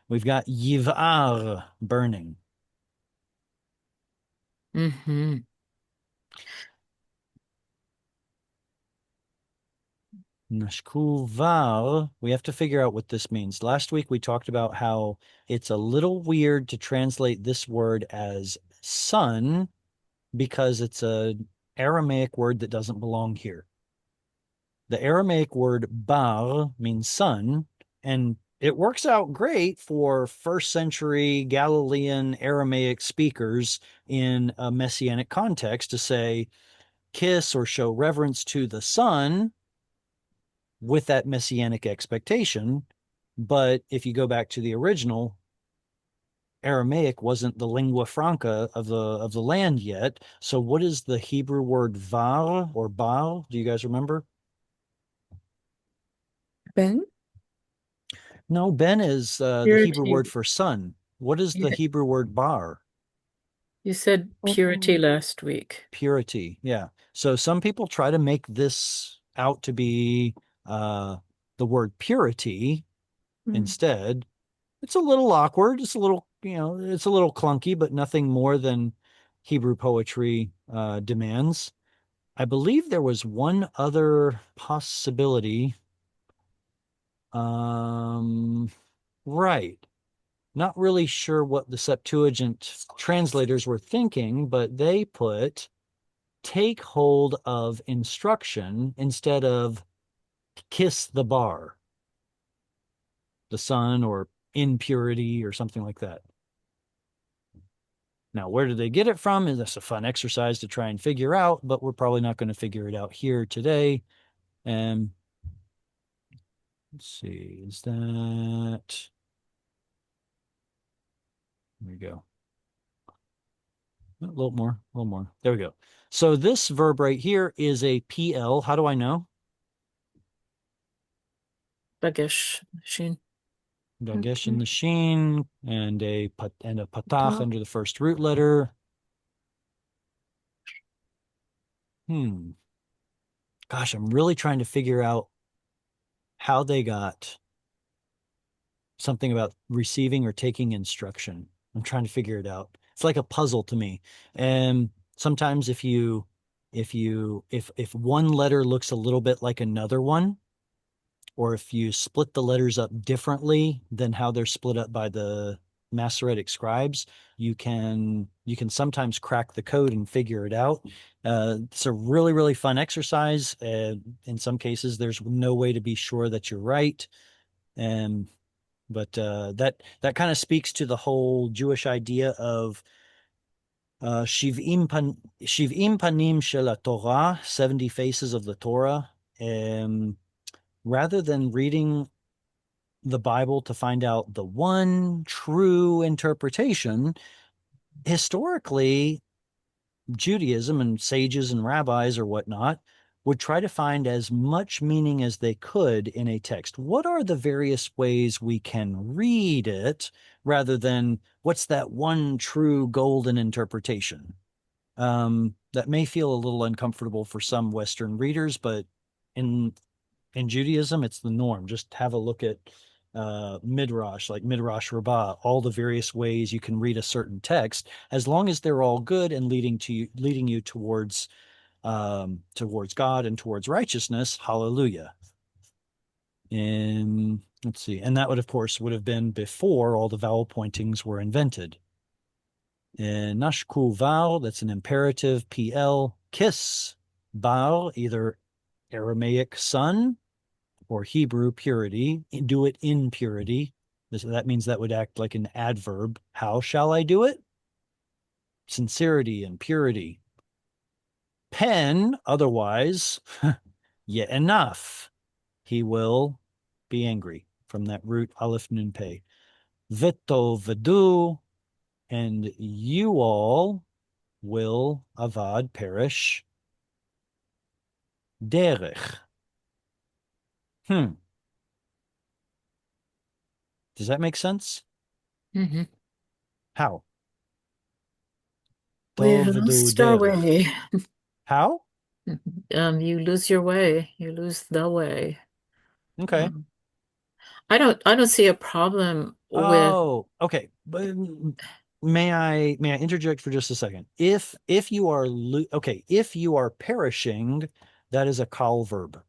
Speaker 1: We've got Yiv'ar, burning.
Speaker 3: Mm-hmm.
Speaker 1: Nashkuvar, we have to figure out what this means. Last week we talked about how it's a little weird to translate this word as sun because it's an Aramaic word that doesn't belong here. The Aramaic word bar means sun, and it works out great for first century Galilean Aramaic speakers in a messianic context to say, kiss or show reverence to the sun with that messianic expectation. But if you go back to the original, Aramaic wasn't the lingua franca of the land yet. So what is the Hebrew word var or baal? Do you guys remember?
Speaker 6: Ben?
Speaker 1: No, Ben is the Hebrew word for sun. What is the Hebrew word bar?
Speaker 3: You said purity last week.
Speaker 1: Purity, yeah. So some people try to make this out to be the word purity instead. It's a little awkward. It's a little, it's a little clunky, but nothing more than Hebrew poetry demands. I believe there was one other possibility. Right. Not really sure what the Septuagint translators were thinking, but they put take hold of instruction instead of kiss the bar, the sun, or impurity or something like that. Now, where did they get it from? Is this a fun exercise to try and figure out, but we're probably not going to figure it out here today. Let's see, is that... There we go. A little more. There we go. So this verb right here is a PL. How do I know?
Speaker 3: Bagesh machine.
Speaker 1: Dagesh in the sheen, and a patach
Speaker 6: Patach.
Speaker 1: under the first root letter. Gosh, I'm really trying to figure out how they got something about receiving or taking instruction. I'm trying to figure it out. It's like a puzzle to me. And sometimes if one letter looks a little bit like another one, or if you split the letters up differently than how they're split up by the Masoretic scribes, you can sometimes crack the code and figure it out. It's a really, really fun exercise. In some cases, there's no way to be sure that you're right. But that kind of speaks to the whole Jewish idea of Shiv'im panim shel Torah, 70 faces of the Torah. Rather than reading the Bible to find out the one true interpretation, historically, Judaism and sages and rabbis or whatnot would try to find as much meaning as they could in a text. What are the various ways we can read it rather than what's that one true golden interpretation? That may feel a little uncomfortable for some Western readers, but in Judaism, it's the norm. Just have a look at Midrash, like Midrash Rabbah, all the various ways you can read a certain text, as long as they're all good and leading you towards God and towards righteousness. Hallelujah. And let's see, and that would have been before all the vowel pointings were invented. And nashku vowel, that's an imperative. PL, kiss, bar, either Aramaic son or Hebrew purity, do it in purity. That means that would act like an adverb. How shall I do it? Sincerity and purity. Pen, otherwise, yet enough. He will be angry, from that root aleph nun pei. Veto vedu, and you all will avad perish. Derech. Does that make sense?
Speaker 3: Mm-hmm.
Speaker 1: How?
Speaker 3: We lost our way.
Speaker 1: How?
Speaker 3: You lose your way. You lose the way.
Speaker 1: Okay.
Speaker 3: I don't see a problem with.
Speaker 1: Oh, okay. But may I interject for just a second? If you are if you are perishing, that is a kal verb.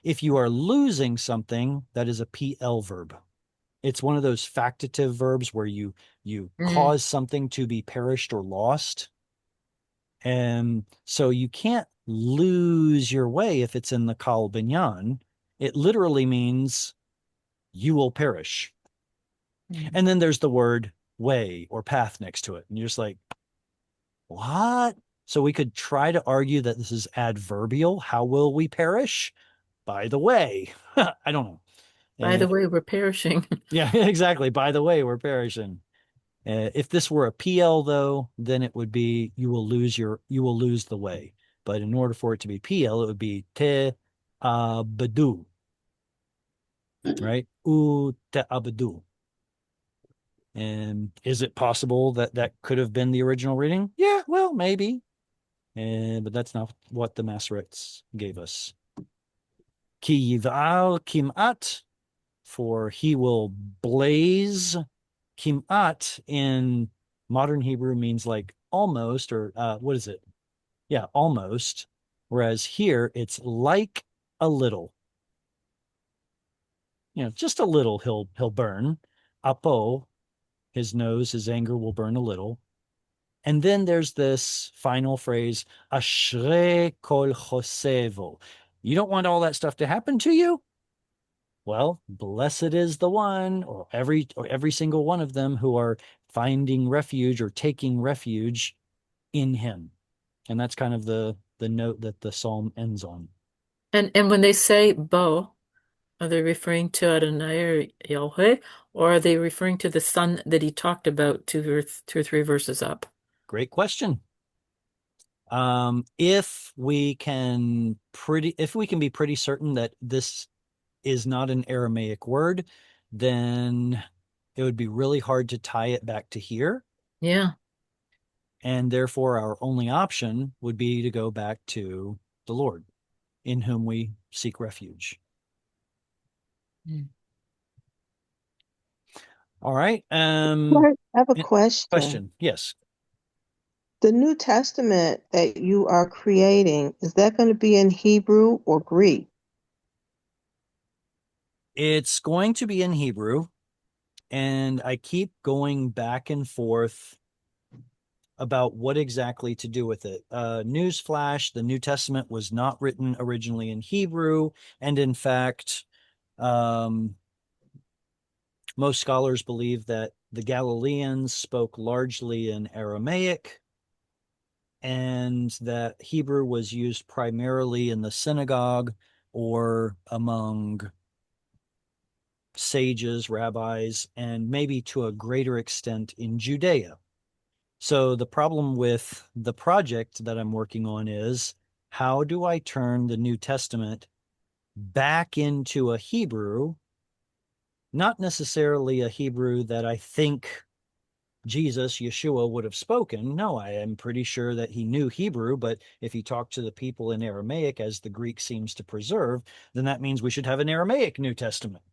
Speaker 1: If you are losing something, that is a PL verb. It's one of those factitive verbs where you cause something to be perished or lost. And so you can't lose your way if it's in the kal binyan. It literally means you will perish. And then there's the word way or path next to it. And you're just like, what? So we could try to argue that this is adverbial. How will we perish? By the way. I don't know.
Speaker 3: By the way, we're perishing.
Speaker 1: Yeah, exactly. By the way, we're perishing. If this were a PL, though, then it would be you will lose the way. But in order for it to be PL, it would be te abadu, right? U te abadu. And is it possible that could have been the original reading? Yeah, well, maybe. But that's not what the Masoretes gave us. Ki yiv'al kim'at, for he will blaze. Kim'at in modern Hebrew means like almost, or what is it? Yeah, almost. Whereas here it's like a little. Just a little he'll burn. Apo, his nose, his anger will burn a little. And then there's this final phrase, Ashre kol chosevo. You don't want all that stuff to happen to you? Well, blessed is the one, or every single one of them who are finding refuge or taking refuge in him. And that's kind of the note that the psalm ends on.
Speaker 3: And when they say bo, are they referring to Adonai or Yahweh, or are they referring to the son that he talked about two or three verses up?
Speaker 1: Great question. If we can be pretty certain that this is not an Aramaic word, then it would be really hard to tie it back to here.
Speaker 3: Yeah.
Speaker 1: And therefore, our only option would be to go back to the Lord, in whom we seek refuge.
Speaker 3: Mm.
Speaker 1: All right.
Speaker 7: I have a
Speaker 1: in-
Speaker 7: question.
Speaker 1: Yes.
Speaker 7: The New Testament that you are creating, is that going to be in Hebrew or Greek?
Speaker 1: It's going to be in Hebrew, and I keep going back and forth about what exactly to do with it. Newsflash, the New Testament was not written originally in Hebrew, and in fact, most scholars believe that the Galileans spoke largely in Aramaic, and that Hebrew was used primarily in the synagogue or among sages, rabbis, and maybe to a greater extent in Judea. So the problem with the project that I'm working on is, how do I turn the New Testament back into a Hebrew, not necessarily a Hebrew that I think Jesus, Yeshua, would have spoken. No, I am pretty sure that he knew Hebrew, but if he talked to the people in Aramaic, as the Greek seems to preserve, then that means we should have an Aramaic New Testament.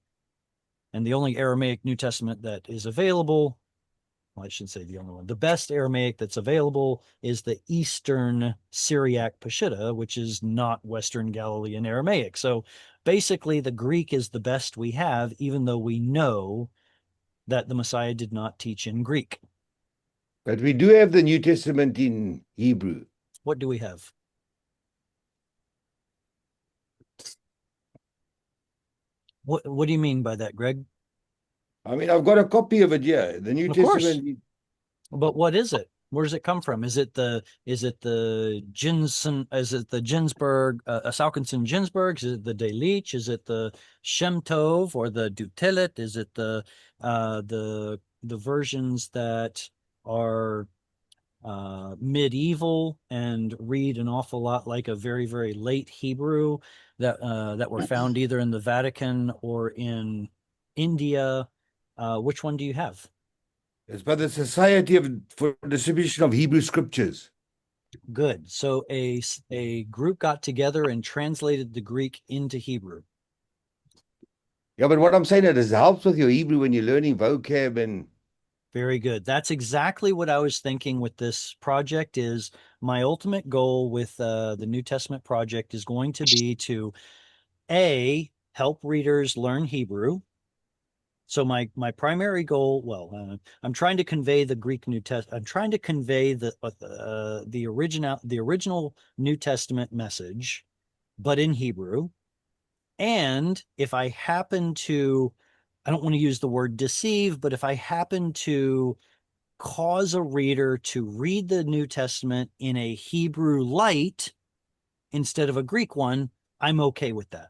Speaker 1: And the only Aramaic New Testament that is available, well, I should say the only one, the best Aramaic that's available is the Eastern Syriac Peshitta, which is not Western Galilean Aramaic. So basically, the Greek is the best we have, even though we know that the Messiah did not teach in Greek.
Speaker 10: But we do have the New Testament in Hebrew.
Speaker 1: What do we have? What do you mean by that, Greg?
Speaker 10: I mean, I've got a copy of it here. The New
Speaker 1: Of course.
Speaker 10: Testament.
Speaker 1: But what is it? Where does it come from? Is it the Ginsburg, Salkinson Ginsburg? Is it the Delitzsch? Is it the Shem Tov or the Dutelet? Is it the versions that are medieval and read an awful lot like a very, very late Hebrew that were found either in the Vatican or in India? Which one do you have?
Speaker 10: It's by the Society for Distribution of Hebrew Scriptures.
Speaker 1: Good. So a group got together and translated the Greek into Hebrew.
Speaker 10: Yeah, but what I'm saying is it helps with your Hebrew when you're learning vocab and...
Speaker 1: Very good. That's exactly what I was thinking with this project. Is my ultimate goal with the New Testament project is going to be to help readers learn Hebrew. So my primary goal, I'm trying to convey the Greek New Testament. I'm trying to convey the original New Testament message, but in Hebrew. And if I happen to, I don't want to use the word deceive, but if I happen to cause a reader to read the New Testament in a Hebrew light instead of a Greek one, I'm okay with that.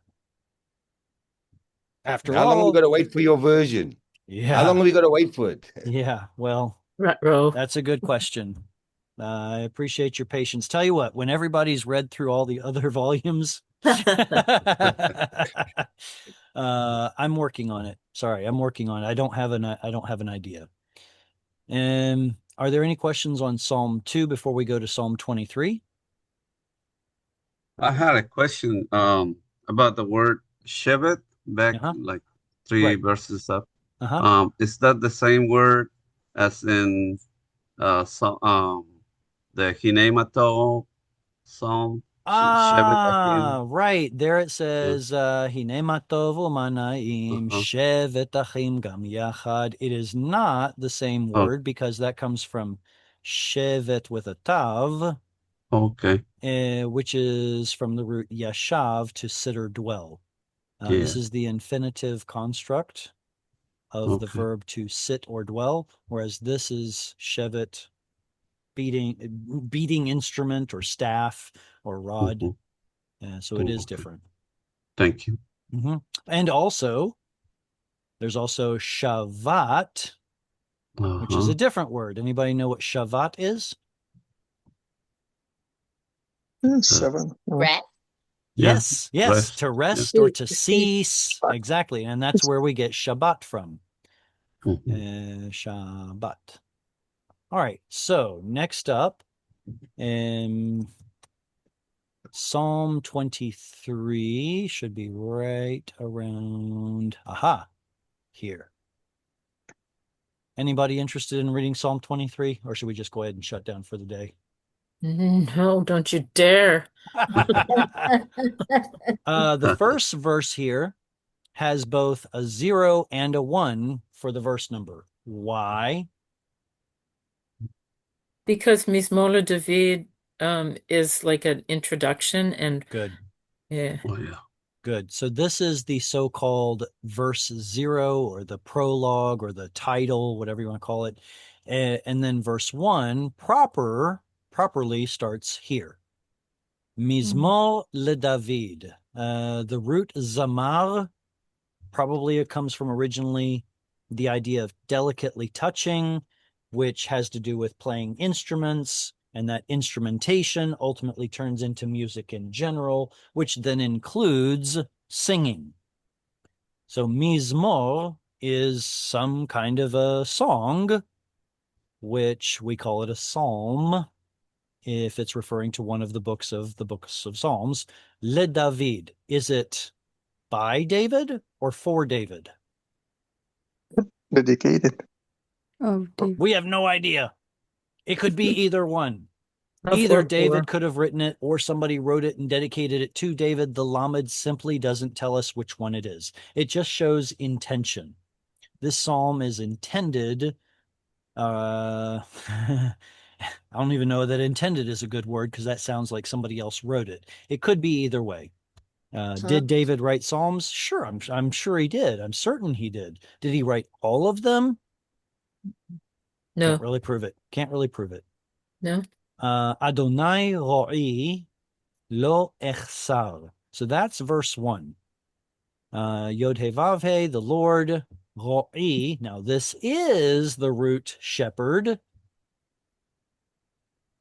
Speaker 1: After
Speaker 10: How long have
Speaker 1: all,
Speaker 10: we got to wait for your version?
Speaker 1: yeah.
Speaker 10: How long have we got to wait for it?
Speaker 1: Yeah, well,
Speaker 3: Ruh-roh.
Speaker 1: that's a good question. I appreciate your patience. Tell you what, when everybody's read through all the other volumes, I'm working on it. Sorry, I'm working on it. I don't have an idea. Are there any questions on Psalm 2 before we go to Psalm 23?
Speaker 5: I had a question about the word Shevet back like 3 verses up. Is that the same word as in the Hinemato Psalm?
Speaker 1: Right. There it says, Hine matov u'mana'im shevet achim gam yachad. It is not the same word because that comes from shevet with a tav.
Speaker 5: Okay.
Speaker 1: Which is from the root yashav, to sit or dwell. This is the infinitive construct of the verb to sit or dwell, whereas this is shevet, beating instrument or staff or rod. So it is different.
Speaker 5: Thank you.
Speaker 1: And also, there's also shavat, which is a different word. Anybody know what shavat is?
Speaker 8: 7.
Speaker 2: Rat.
Speaker 1: Yes, yes,
Speaker 5: rest.
Speaker 1: to rest
Speaker 5: Yeah.
Speaker 1: or to cease. Exactly. And that's where we get Shabbat from. Shabbat. All right. So next up, Psalm 23 should be right around, here. Anybody interested in reading Psalm 23, or should we just go ahead and shut down for the day?
Speaker 3: No, don't you dare.
Speaker 1: The first verse here has both a 0 and a 1 for the verse number. Why?
Speaker 3: Because Mizmor David is like an introduction and
Speaker 1: good.
Speaker 3: Yeah.
Speaker 5: Oh, yeah.
Speaker 1: Good. So this is the so-called verse 0 or the prologue or the title, whatever you want to call it. And then verse 1 properly starts here. Mizmor LeDavid. The root zamar, probably it comes from originally the idea of delicately touching, which has to do with playing instruments, and that instrumentation ultimately turns into music in general, which then includes singing. So mizmor is some kind of a song, which we call it a psalm if it's referring to one of the books of Psalms. Le David, is it by David or for David?
Speaker 8: Dedicated.
Speaker 6: Oh, David.
Speaker 1: We have no idea. It could be either one.
Speaker 3: Of
Speaker 1: Either
Speaker 3: or
Speaker 1: David
Speaker 3: for.
Speaker 1: could have written it or somebody wrote it and dedicated it to David. The Lamed simply doesn't tell us which one it is. It just shows intention. This psalm is intended. I don't even know that intended is a good word because that sounds like somebody else wrote it. It could be either way. Did David write psalms? Sure, I'm sure he did. I'm certain he did. Did he write all of them?
Speaker 3: No.
Speaker 1: Can't really prove it. Can't really prove it.
Speaker 3: No.
Speaker 1: Adonai ro'i lo echsar. So that's verse 1. Yod he vav he, the Lord, ro'i. Now this is the root shepherd.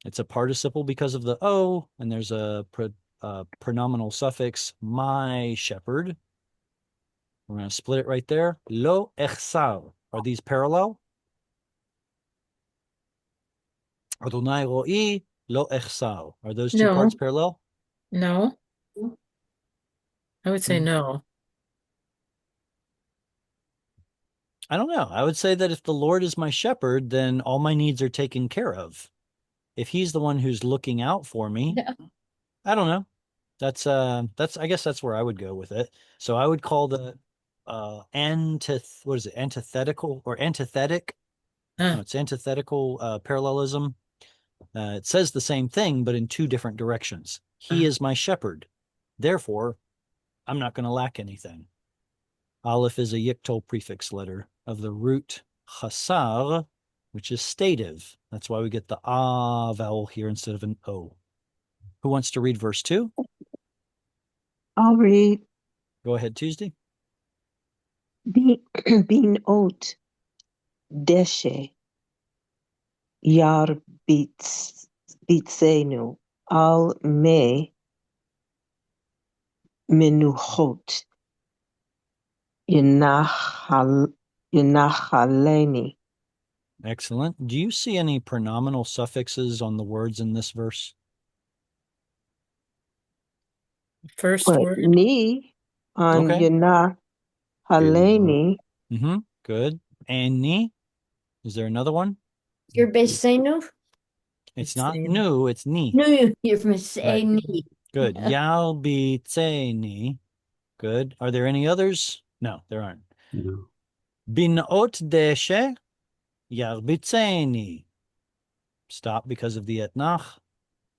Speaker 1: It's a participle because of the O, and there's a pronominal suffix, my shepherd. We're going to split it right there. Lo echsar. Are these parallel? Adonai ro'i lo echsar. Are those two
Speaker 3: No.
Speaker 1: parts parallel?
Speaker 3: No. I would say no.
Speaker 1: I don't know. I would say that if the Lord is my shepherd, then all my needs are taken care of. If he's the one who's looking out for me, I don't know. That's I guess that's where I would go with it. So I would call the antithetical or antithetic? No, it's antithetical parallelism. It says the same thing, but in two different directions. He is my shepherd. Therefore, I'm not going to lack anything. Aleph is a yiktol prefix letter of the root chasar, which is stative. That's why we get the ah vowel here instead of an o. Who wants to read verse 2?
Speaker 7: I'll read.
Speaker 1: Go ahead, Tuesday.
Speaker 7: Bin ot deshe yar bitsenu al me menuchot yenachaleni.
Speaker 1: Excellent. Do you see any pronominal suffixes on the words in this verse?
Speaker 3: First
Speaker 7: But
Speaker 3: word.
Speaker 7: ni on
Speaker 1: Okay.
Speaker 7: yenachaleni.
Speaker 1: Good. And ni. Is there another one?
Speaker 4: You're Besenu?
Speaker 1: It's not nu, it's ni.
Speaker 4: No, you're Beseni.
Speaker 1: Good. Yal bitseni. Good. Are there any others? No, there aren't.
Speaker 5: No.
Speaker 1: Binot deshe yarbitseni. Stop because of the etnach.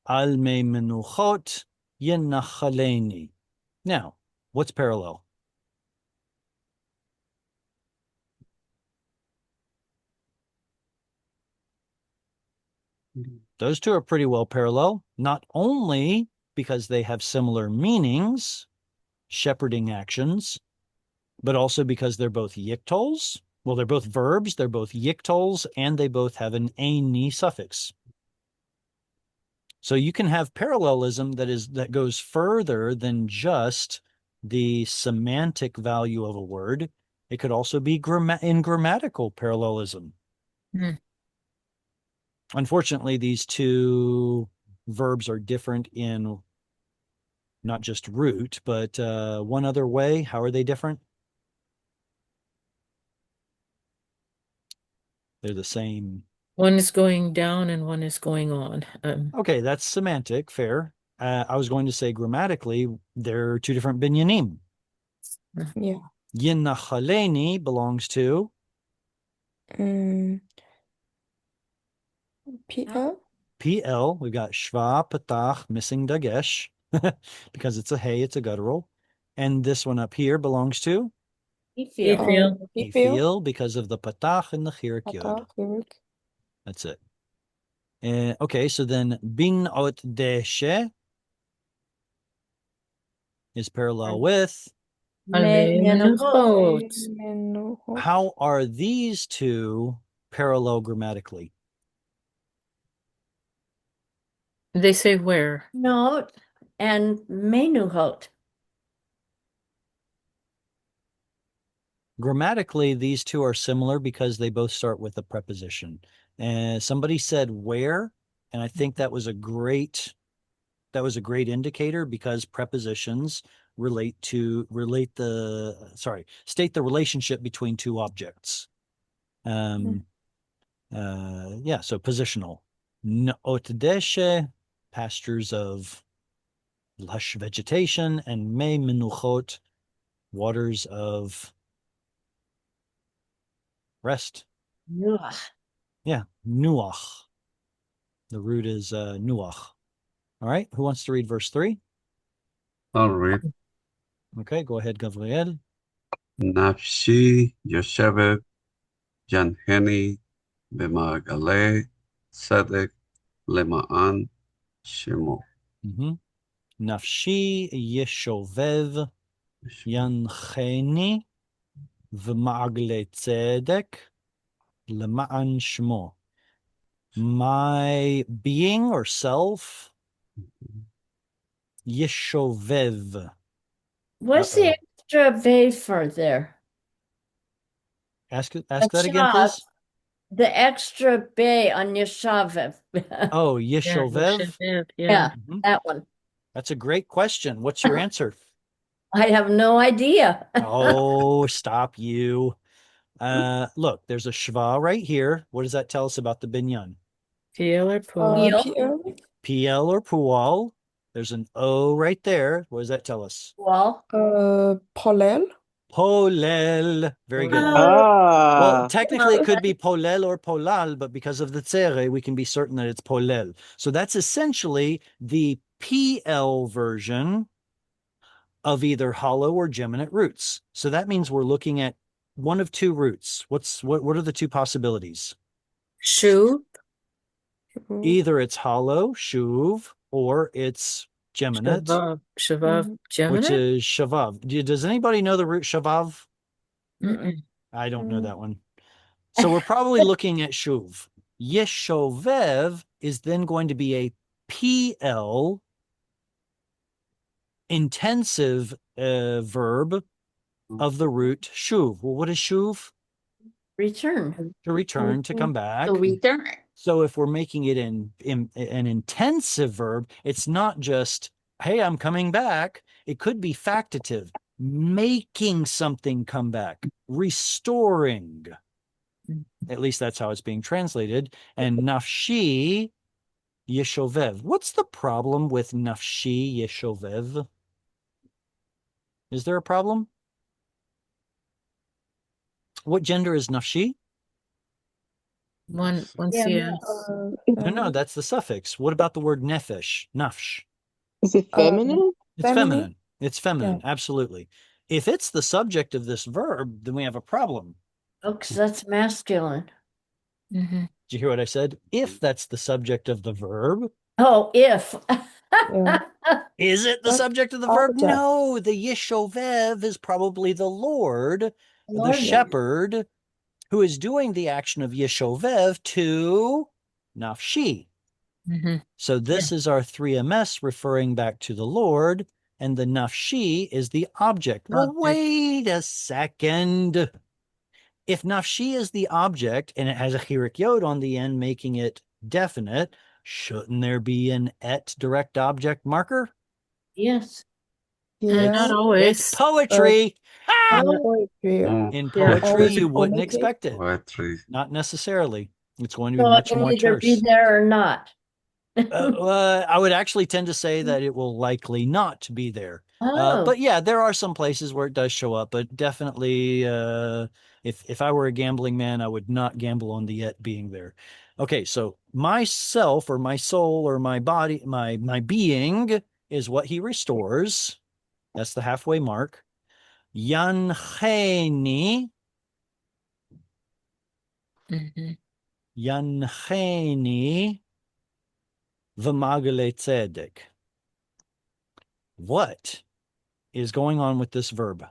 Speaker 1: Al me menuchot yenachaleni. Now, what's parallel? Those two are pretty well parallel, not only because they have similar meanings, shepherding actions, but also because they're both yiktols. Well, they're both verbs, they're both yiktols, and they both have an ani suffix. So you can have parallelism that goes further than just the semantic value of a word. It could also be in grammatical parallelism.
Speaker 3: Mm.
Speaker 1: Unfortunately, these two verbs are different in not just root, but one other way. How are they different? They're the same.
Speaker 3: One is going down and one is going on.
Speaker 1: Okay, that's semantic, fair. I was going to say grammatically, they're two different binyanim.
Speaker 6: Yeah.
Speaker 1: Yinnachaleni belongs to
Speaker 6: PL.
Speaker 1: PL. We've got Shva Patach missing Dagesh because it's a hey, it's a guttural. And this one up here belongs to Ephil because of the Patach and the Chirik Yod. That's it. Okay, so then Bin Ot Deshe is parallel with How are these two parallel grammatically?
Speaker 3: They say where?
Speaker 4: Note and menuhot.
Speaker 1: Grammatically, these two are similar because they both start with a preposition. And somebody said where, and I think that was a great indicator because prepositions state the relationship between two objects. So positional. Otdeshe, pastures of lush vegetation, and me menuchot, waters of rest.
Speaker 4: Nuach.
Speaker 1: Yeah, nuach. The root is nuach. All right, who wants to read verse 3?
Speaker 5: I'll read.
Speaker 1: Okay, go ahead, Gavriel.
Speaker 5: Nafshi yoshevet yanheni b'ma'agale tzedek lema'an shemo.
Speaker 1: Nafshi yeshovev yancheni v'ma'agle tzedek lema'an shmo. My being or self, yeshovev.
Speaker 4: What's the extra V for there?
Speaker 1: Ask that again, please.
Speaker 4: The extra B on Yeshavev.
Speaker 1: Oh, Yeshovev?
Speaker 4: Yeah, that one.
Speaker 1: That's a great question. What's your answer?
Speaker 4: I have no idea.
Speaker 1: Oh, stop you. Look, there's a shva right here. What does that tell us about the binyan?
Speaker 3: PL or pual?
Speaker 1: PL or pual. There's an O right there. What does that tell us?
Speaker 6: Polel.
Speaker 1: Polel. Very good. Well, technically it could be polel or polal, but because of the tzere, we can be certain that it's polel. So that's essentially the PL version of either hollow or geminate roots. So that means we're looking at one of two roots. What are the two possibilities?
Speaker 3: Shuv.
Speaker 1: Either it's hollow, shuv, or it's geminate.
Speaker 3: Shavav, geminate?
Speaker 1: Which is shavav. Does anybody know the root shavav?
Speaker 3: Mm-mm.
Speaker 1: I don't know that one. So we're probably looking at shuv. Yeshovev is then going to be a PL intensive verb of the root shuv. Well, what is shuv?
Speaker 4: Return.
Speaker 1: To return, to come back.
Speaker 2: To return.
Speaker 1: So if we're making it in an intensive verb, it's not just, hey, I'm coming back. It could be factitive, making something come back, restoring. At least that's how it's being translated. And nafshi yeshovev. What's the problem with nafshi yeshovev? Is there a problem? What gender is nafshi?
Speaker 3: One CS.
Speaker 1: No, that's the suffix. What about the word nefesh? Nafsh.
Speaker 7: Is it feminine?
Speaker 1: It's feminine. It's feminine, absolutely. If it's the subject of this verb, then we have a problem.
Speaker 4: Oh, because that's masculine.
Speaker 3: Mm-hmm.
Speaker 1: Did you hear what I said? If that's the subject of the verb.
Speaker 4: Oh, if.
Speaker 1: Is it the subject of the verb? No, the Yeshovev is probably the Lord, the shepherd, who is doing the action of Yeshovev to Nafshi. So this is our 3ms referring back to the Lord, and the nafshi is the object. Well, wait a second. If nafshi is the object and it has a chirik yod on the end, making it definite, shouldn't there be an et direct object marker?
Speaker 4: Yes.
Speaker 3: Not
Speaker 1: It's
Speaker 3: always.
Speaker 1: poetry.
Speaker 6: Poetry.
Speaker 1: In
Speaker 3: Yeah.
Speaker 1: poetry,
Speaker 6: Always
Speaker 1: you wouldn't
Speaker 6: omitted.
Speaker 1: expect it.
Speaker 5: Poetry.
Speaker 1: Not necessarily. It's going to be
Speaker 4: So it
Speaker 1: much
Speaker 4: can
Speaker 1: more
Speaker 4: either be
Speaker 1: terse.
Speaker 4: there or not.
Speaker 1: I would actually tend to say that it will likely not be there.
Speaker 4: Oh,
Speaker 1: But yeah, there are some places where it does show up, but definitely if I were a gambling man, I would not gamble on the et being there. Okay, so myself or my soul or my body, my being is what he restores. That's the halfway mark. Yancheni. Yancheni v'magale tzedek. What is going on with this verb?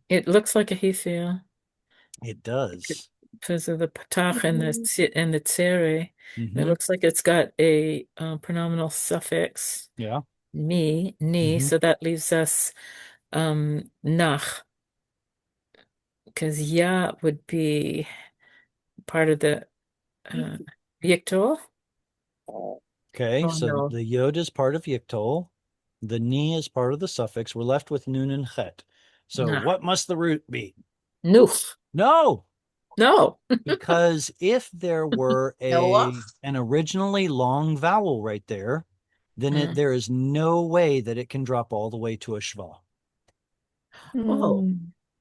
Speaker 3: It looks like a hifil
Speaker 1: It does.
Speaker 3: because of the patach and the tzere.
Speaker 1: Mhm.
Speaker 3: It looks like it's got a pronominal suffix.
Speaker 1: Yeah.
Speaker 3: Ni, so that leaves us nach, because ya would be part of the yiktor.
Speaker 1: Okay,
Speaker 3: Oh,
Speaker 1: so
Speaker 3: no.
Speaker 1: the yod is part of yiktol. The ni is part of the suffix. We're left with nun and chet. So
Speaker 3: Nah.
Speaker 1: what must the root be?
Speaker 3: Nuch.
Speaker 1: No,
Speaker 3: No.
Speaker 1: because if there were an originally long vowel right there, then there is no way that it can drop all the way to a shva.
Speaker 3: Oh.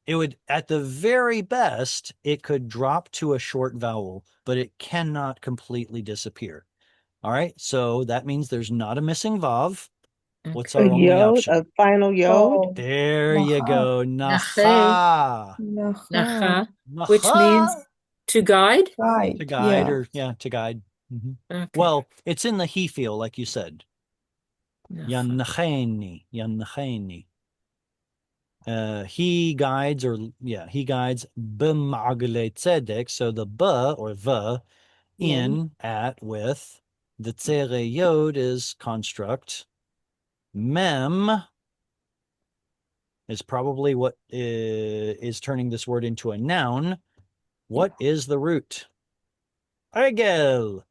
Speaker 1: It would, at the very best, it could drop to a short vowel, but it cannot completely disappear. All right, so that means there's not a missing vav. What's our
Speaker 7: A
Speaker 1: only
Speaker 7: yod,
Speaker 1: option?
Speaker 7: a final yod.
Speaker 6: Oh,
Speaker 1: There you
Speaker 6: nacha.
Speaker 1: go. Nacha.
Speaker 3: Nacha,
Speaker 1: Nacha.
Speaker 3: which means to guide.
Speaker 6: Right.
Speaker 1: To guide,
Speaker 6: Yeah.
Speaker 1: or to guide. Mhm.
Speaker 3: Okay.
Speaker 1: Well, it's in the he feel, like you said.
Speaker 3: Nacha.
Speaker 1: Yanacheni. Yanacheni. He guides, he guides b'ma'agale tzedek. So the ba or the in, at, with. The tzere yod is construct. Mem is probably what is turning this word into a noun. What is the root? Egel.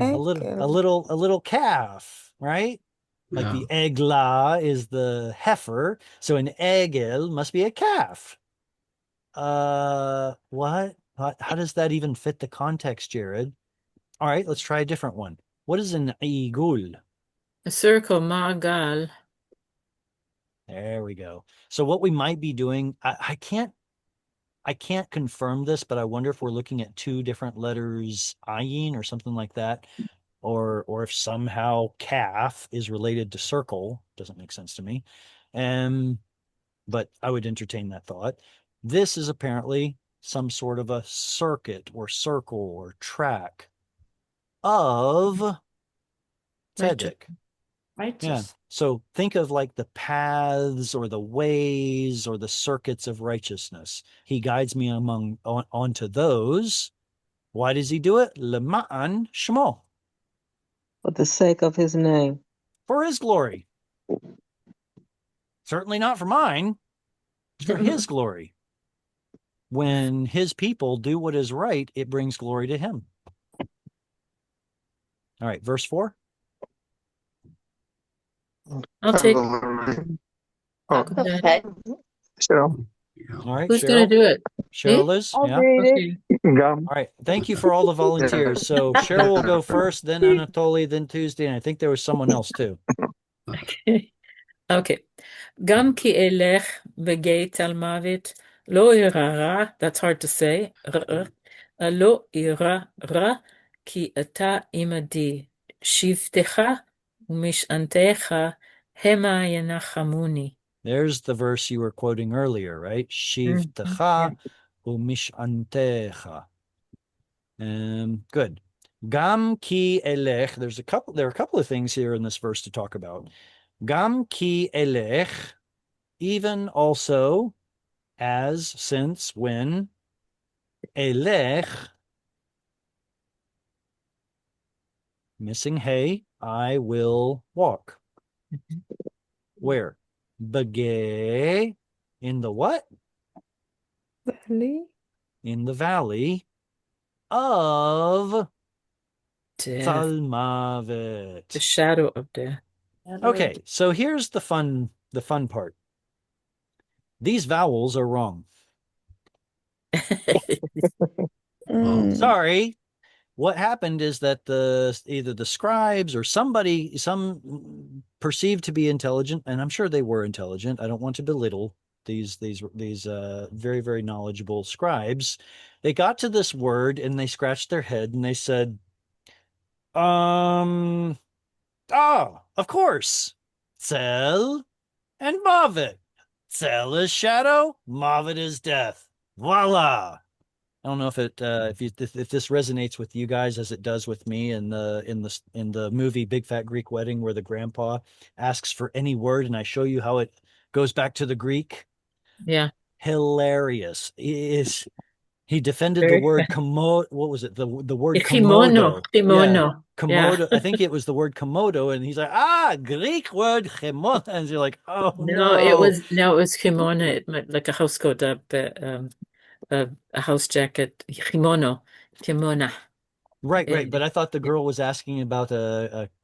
Speaker 1: A little calf, right? Like the egla is the heifer, so an egel must be a calf. What? How does that even fit the context, Jared? All right, let's try a different one. What is an igul?
Speaker 3: A circle, ma'agal.
Speaker 1: There we go. So what we might be doing, I can't confirm this, but I wonder if we're looking at two different letters, ayin or something like that, or if somehow calf is related to circle. Doesn't make sense to me. But I would entertain that thought. This is apparently some sort of a circuit or circle or track of tzedek.
Speaker 4: righteous.
Speaker 1: Yeah. So think of like the paths or the ways or the circuits of righteousness. He guides me onto those. Why does he do it? Lema'an shmo.
Speaker 7: For the sake of his name.
Speaker 1: For his glory. Certainly not for mine. It's for his glory. When his people do what is right, it brings glory to him. All right, verse 4.
Speaker 3: I'll take.
Speaker 8: Oh,
Speaker 3: Cheryl.
Speaker 1: All right,
Speaker 3: Who's
Speaker 1: Cheryl.
Speaker 3: going to do it?
Speaker 1: Cheryl is.
Speaker 6: I'll
Speaker 1: Yeah.
Speaker 6: read it.
Speaker 1: All right. Thank you for all the volunteers. So Cheryl will go first, then Anatoly, then Tuesday, and I think there was someone else too.
Speaker 3: Okay. Gam ki elech begeit al mavet lo ira ra. That's hard to say. Lo ira ra ki ata imadi shivtecha umishantecha hema yanachamuni.
Speaker 1: There's the verse you were quoting earlier, right? Shivtecha umishantecha. Good. Gam ki elech. There are a couple of things here in this verse to talk about. Gam ki elech, even also, as, since, when. Elech missing hey, I will walk.
Speaker 3: Mhm.
Speaker 1: Where? Bage, in the what?
Speaker 6: Valley.
Speaker 1: In the valley of
Speaker 3: Death.
Speaker 1: Tzalmavet.
Speaker 3: The shadow of death.
Speaker 1: Okay, so here's the fun part. These vowels are wrong.
Speaker 6: Mm.
Speaker 1: Sorry. What happened is that either the scribes or some perceived to be intelligent, and I'm sure they were intelligent. I don't want to belittle these very, very knowledgeable scribes. They got to this word and they scratched their head and they said, of course, Tzel and Mavet. Tzel is shadow, Mavet is death. Voila. I don't know if this resonates with you guys as it does with me in the movie Big Fat Greek Wedding, where the grandpa asks for any word and I show you how it goes back to the Greek.
Speaker 3: Yeah.
Speaker 1: Hilarious. He defended the word komodo. What was it? The word
Speaker 3: Kimono.
Speaker 1: komodo. Yeah.
Speaker 3: Komodo.
Speaker 1: Yeah. I think it was the word komodo, and he's like, Greek word kimono, and you're like, oh no.
Speaker 3: It was kimono. It meant like a house coat, a house jacket. Kimono.
Speaker 1: Right. But I thought the girl was asking about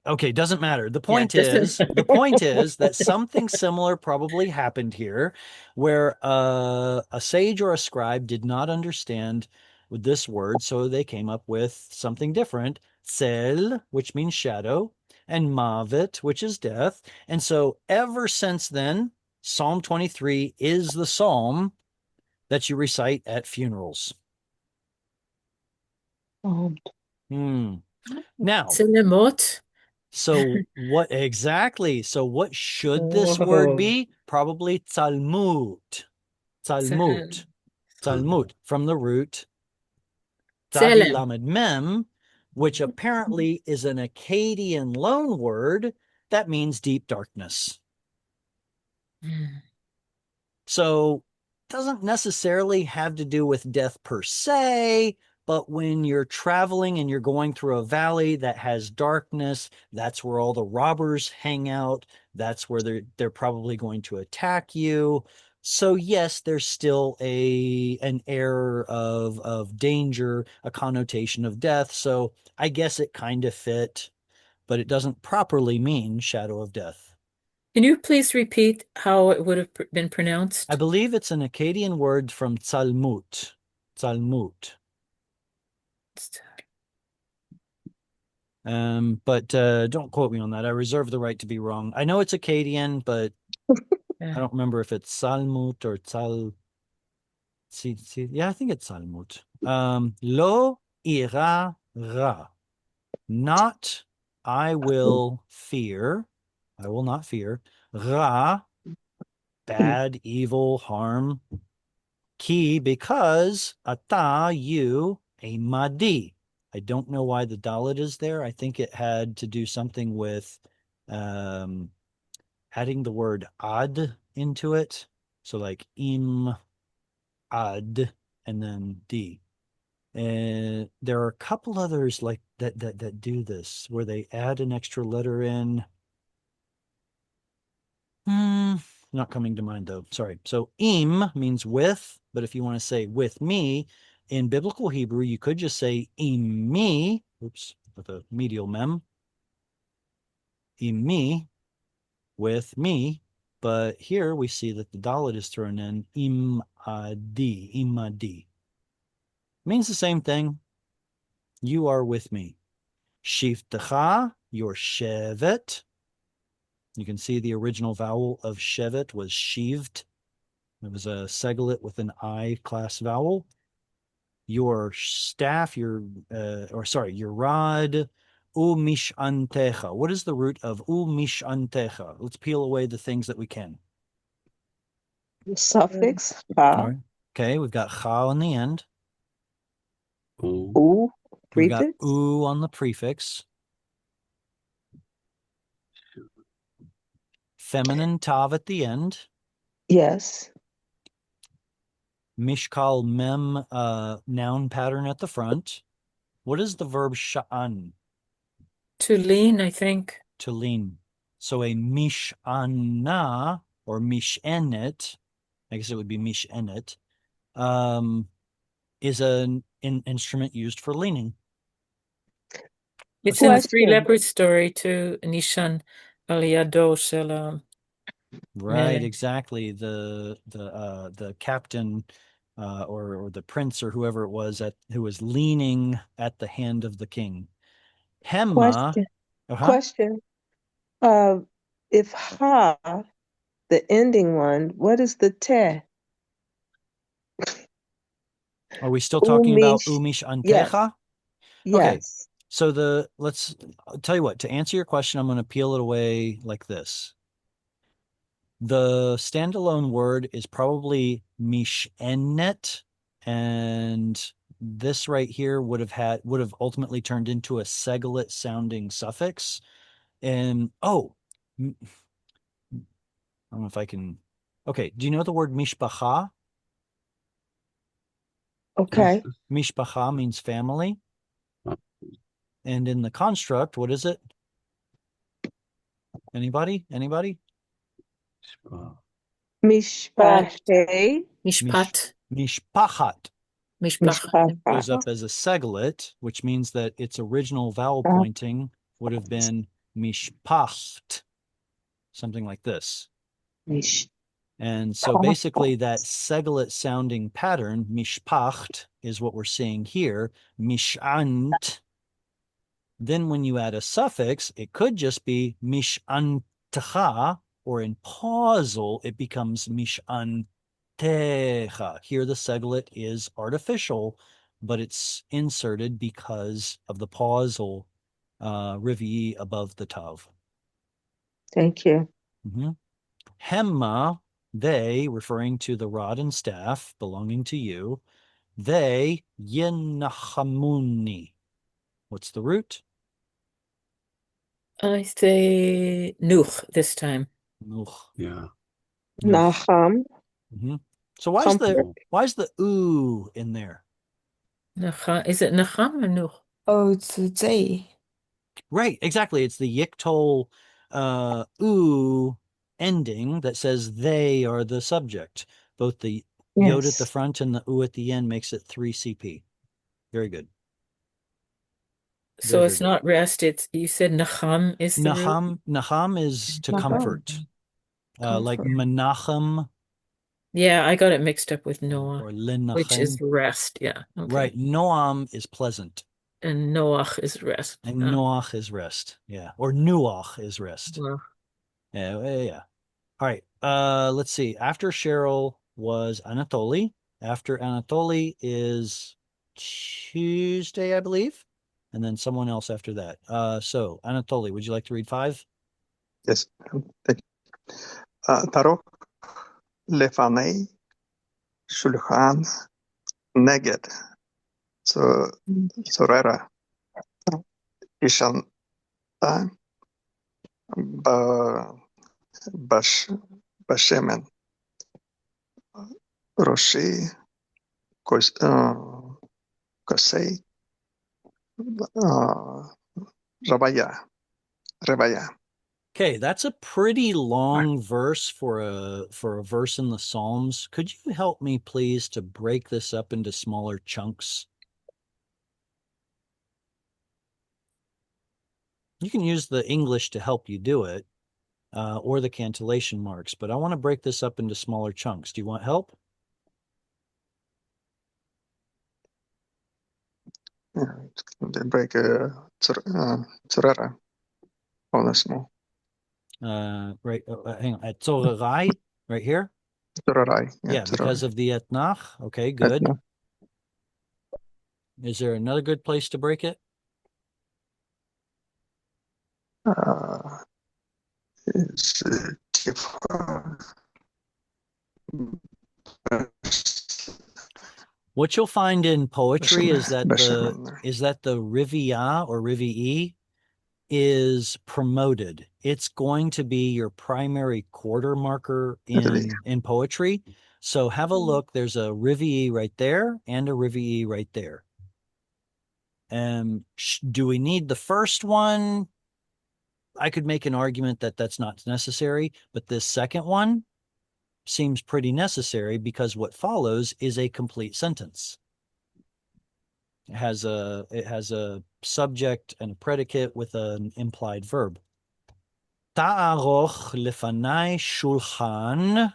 Speaker 1: okay, doesn't matter. The point
Speaker 3: doesn't
Speaker 1: the point is that something similar probably happened here where a sage or a scribe did not understand this word, so they came up with something different. Tzel, which means shadow, and mavet, which is death. And so ever since then, Psalm 23 is the psalm that you recite at funerals. Now,
Speaker 3: Tzelemot.
Speaker 1: so what exactly? So what should this word be? Probably Talmud. Talmud. Talmud from the root Tavi
Speaker 3: Tzelem.
Speaker 1: Lamed Mem, which apparently is an Akkadian loan word that means deep darkness. So doesn't necessarily have to do with death per se, but when you're traveling and you're going through a valley that has darkness, that's where all the robbers hang out. That's where they're probably going to attack you. So yes, there's still an air of danger, a connotation of death. So I guess it kind of fit, but it doesn't properly mean shadow of death.
Speaker 3: Can you please repeat how it would have been pronounced?
Speaker 1: I believe it's an Akkadian word from Tzalmut. Tzalmut. But don't quote me on that. I reserve the right to be wrong. I know it's Akkadian, but I don't remember if it's Salmut or Tzal. Yeah, I think it's Salmut. Lo ira ra. Not I will fear. I will not fear. Ra, bad, evil, harm. Ki, because ata, you, a madi. I don't know why the dalet is there. I think it had to do something with adding the word ad into it. So like im, ad, and then d. And there are a couple others like that do this where they add an extra letter in. Not coming to mind though. Sorry. So im means with, but if you want to say with me in biblical Hebrew, you could just say imi, oops, with a medial mem, imi, with me. But here we see that the dalet is thrown in imadi, imadi. Means the same thing. You are with me. Shivtecha, your shevet. You can see the original vowel of shevet was shivt. It was a seglet with an I class vowel. Your staff, your rod, umishantecha. What is the root of umishantecha? Let's peel away the things that we can.
Speaker 7: The suffix
Speaker 1: All
Speaker 7: ha.
Speaker 1: right. Okay, we've got cha on the end.
Speaker 7: U
Speaker 1: We've got
Speaker 7: prefix.
Speaker 1: u on the prefix. Feminine tav at the end.
Speaker 7: Yes.
Speaker 1: Mishkal mem noun pattern at the front. What is the verb sha'an?
Speaker 3: To lean, I think.
Speaker 1: To lean. So a mish'ana or mish'enet, I guess it would be mish'enet, is an instrument used for leaning.
Speaker 3: It's in the Three
Speaker 7: Question.
Speaker 3: Leopards story too, Nishan Aliado Shel
Speaker 1: Right,
Speaker 3: Melech.
Speaker 1: exactly. The captain or the prince or whoever it was who was leaning at the hand of the king. Hemma.
Speaker 7: Question.
Speaker 1: Uh-huh.
Speaker 7: Question. If ha, the ending one, what is the te?
Speaker 1: Are we still talking about
Speaker 7: Umish.
Speaker 1: umish antecha?
Speaker 7: Yes.
Speaker 1: Okay.
Speaker 7: Yes.
Speaker 1: So I'll tell you what, to answer your question, I'm going to peel it away like this. The standalone word is probably mish'enet, and this right here would have ultimately turned into a seglet sounding suffix. And I don't know if I can. Okay, do you know the word mishpacha?
Speaker 7: Okay.
Speaker 1: Mishpacha means family. And in the construct, what is it? Anybody?
Speaker 7: Mishpache.
Speaker 3: Mishpat.
Speaker 1: Mishpachat
Speaker 7: Mishpacha.
Speaker 1: goes up as a seglet, which means that its original vowel pointing would have been mishpacht, something like this. And so basically that seglet sounding pattern, mishpacht, is what we're seeing here. Mish'ant. Then when you add a suffix, it could just be mish'antecha, or in pausal, it becomes mish'antecha. Here the seglet is artificial, but it's inserted because of the pausal rivi above the tav.
Speaker 7: Thank you.
Speaker 1: Hemma, they, referring to the rod and staff belonging to you, they yenachamuni. What's the root?
Speaker 3: I say nuch this time.
Speaker 1: Nuch.
Speaker 5: Yeah.
Speaker 7: Naham.
Speaker 1: So why is the ooh in there?
Speaker 3: Is it nacham or nuch?
Speaker 6: Oh, it's they.
Speaker 1: Right, exactly. It's the yiktol ooh ending that says they are the subject. Both the yod at the front and the ooh at the end makes it 3 CP. Very good.
Speaker 3: So it's not rest. You said nacham is the root?
Speaker 1: Nacham is to comfort. Like Menachem.
Speaker 3: Yeah, I got it mixed up with Noah,
Speaker 1: or Linachem,
Speaker 3: which is rest. Yeah. Okay.
Speaker 1: Right. Noam is pleasant.
Speaker 3: And Noach is rest.
Speaker 1: And Noach is rest. Yeah. Or Nuach is rest.
Speaker 3: Well.
Speaker 1: Yeah. All right. Let's see. After Cheryl was Anatoly. After Anatoly is Tuesday, I believe. And then someone else after that. So Anatoly, would you like to read 5?
Speaker 8: Yes. Thank you. Tarok lefanei shulchan neged sorera ishan bashemen roshi kosei Rebaya.
Speaker 1: Okay, that's a pretty long verse for a verse in the Psalms. Could you help me, please, to break this up into smaller chunks? You can use the English to help you do it, or the cantillation marks, but I want to break this up into smaller chunks. Do you want help?
Speaker 8: Yeah, they break Tzorera on a small.
Speaker 1: Right, hang on, at Tzorarai, right here?
Speaker 8: Tzorarai.
Speaker 1: Yeah, because of the etnach. Okay, good.
Speaker 8: Etnach.
Speaker 1: Is there another good place to break it?
Speaker 8: It's
Speaker 1: What you'll find in poetry is that the rivia or rivii is promoted. It's going to be your primary quarter marker in poetry. So have a look. There's a rivii right there and a rivii right there. Do we need the first one? I could make an argument that that's not necessary, but this second one seems pretty necessary because what follows is a complete sentence. It has a subject and a predicate with an implied verb. Ta'aroch lefanai shulchan.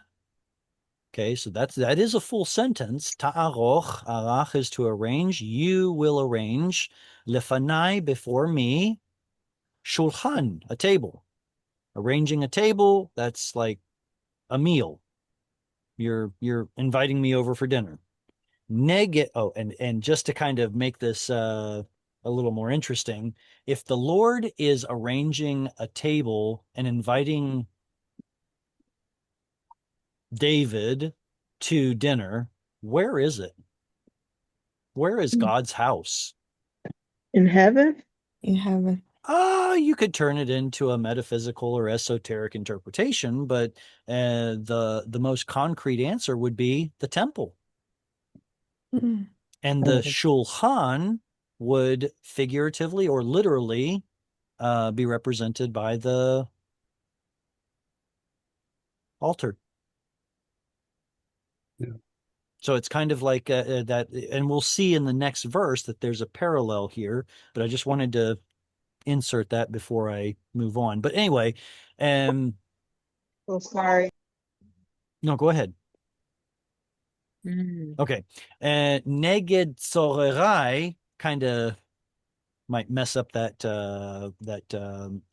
Speaker 1: Okay, so that is a full sentence. Ta'aroch, arach is to arrange. You will arrange. Lefanai, before me. Shulchan, a table. Arranging a table, that's like a meal. You're inviting me over for dinner. And just to kind of make this a little more interesting, if the Lord is arranging a table and inviting David to dinner, where is it? Where is God's house?
Speaker 7: In heaven?
Speaker 6: In heaven.
Speaker 1: You could turn it into a metaphysical or esoteric interpretation, but the most concrete answer would be the temple.
Speaker 6: Mm.
Speaker 1: And the shulchan would figuratively or literally be represented by the altar.
Speaker 5: Yeah.
Speaker 1: So it's kind of like that, and we'll see in the next verse that there's a parallel here, but I just wanted to insert that before I move on. But anyway,
Speaker 7: Oh, sorry.
Speaker 1: no, go ahead. Okay. Neged Tzorerai kind of might mess up that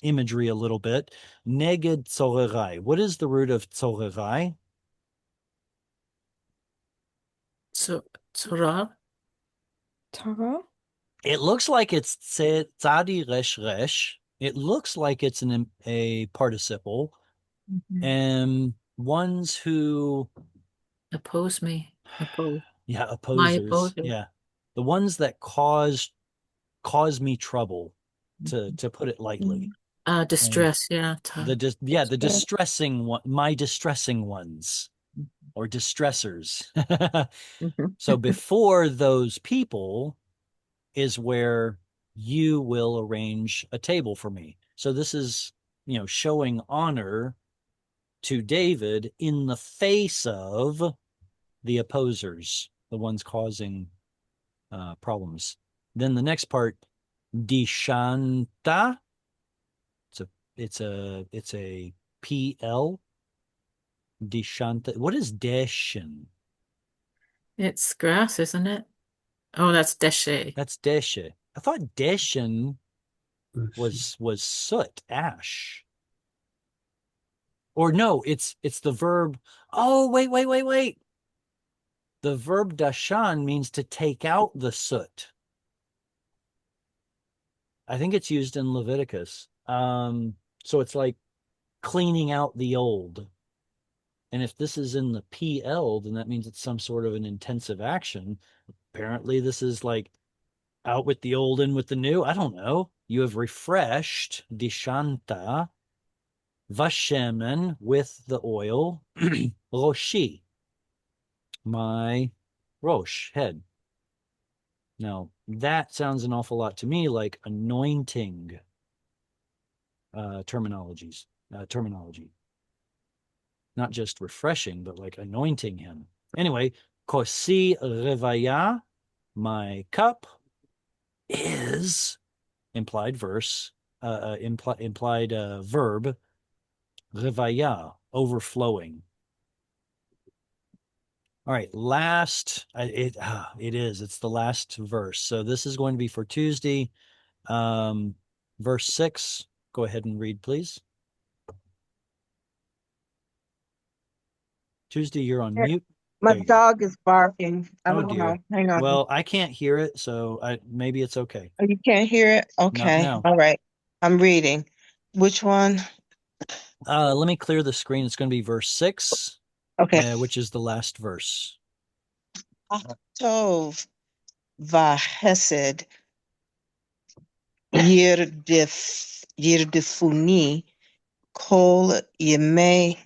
Speaker 1: imagery a little bit. Neged Tzorerai. What is the root of Tzorerai?
Speaker 3: So, Torah?
Speaker 6: Torah?
Speaker 1: It looks like it's Tzadi Resh Resh. It looks like it's a participle. And ones who
Speaker 3: oppose me. Oppose.
Speaker 1: Yeah,
Speaker 3: My
Speaker 1: opposers.
Speaker 3: opposer.
Speaker 1: Yeah. The ones that cause me trouble, to put it lightly.
Speaker 3: Distress, yeah.
Speaker 1: The distressing one, my distressing ones, or distressors. So before those people is where you will arrange a table for me. So this is, showing honor to David in the face of the opposers, the ones causing problems. Then the next part, Dishanta. It's a PL. Dishanta. What is Deshin?
Speaker 3: It's grass, isn't it? Oh, that's deshe.
Speaker 1: That's Deshe. I thought Deshin was soot, ash. Or no, it's the verb. Oh, wait. The verb dashan means to take out the soot. I think it's used in Leviticus. So it's like cleaning out the old. And if this is in the PL, then that means it's some sort of an intensive action. Apparently, this is like out with the old, in with the new. I don't know. You have refreshed Dishanta Vashemen with the oil, Roshi, my Rosh, head. Now, that sounds an awful lot to me like anointing terminology. Not just refreshing, but like anointing him. Anyway, Kosi Revaya, my cup, is implied verse, implied verb, Revaya, overflowing. All right, it's the last verse. So this is going to be for Tuesday. Verse 6, go ahead and read, please. Tuesday, you're on mute.
Speaker 7: My dog is barking. I
Speaker 1: Oh
Speaker 7: don't
Speaker 1: dear.
Speaker 7: know. Hang on.
Speaker 1: Well, I can't hear it, so maybe it's okay.
Speaker 7: Oh, you can't hear it? Okay.
Speaker 1: now.
Speaker 7: All right. I'm reading. Which one?
Speaker 1: Let me clear the screen. It's going to be verse 6,
Speaker 7: Okay.
Speaker 1: which is the last verse.
Speaker 7: Tov vahesed yirdifuni kol yemei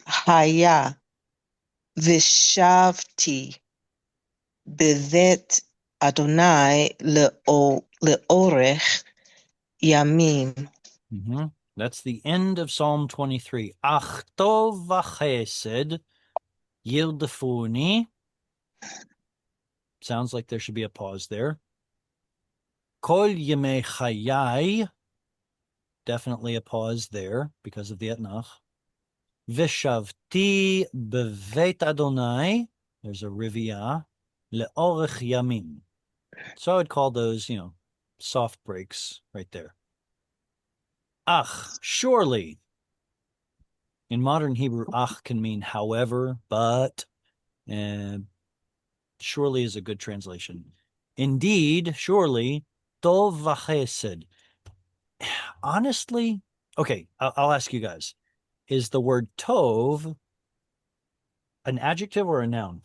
Speaker 7: haya vishavti bevet Adonai leorech yamim.
Speaker 1: That's the end of Psalm 23. Ach tov v'chesed yildefuni. Sounds like there should be a pause there. Kol yemei chayai. Definitely a pause there because of the etnach. Vishavti bevet Adonai. There's a rivia. Leorech yamim. So I would call those, soft breaks right there. Ach, surely. In modern Hebrew, ach can mean however, but, surely is a good translation. Indeed, surely, tov v'chesed. Honestly, okay, I'll ask you guys. Is the word tov an adjective or a noun?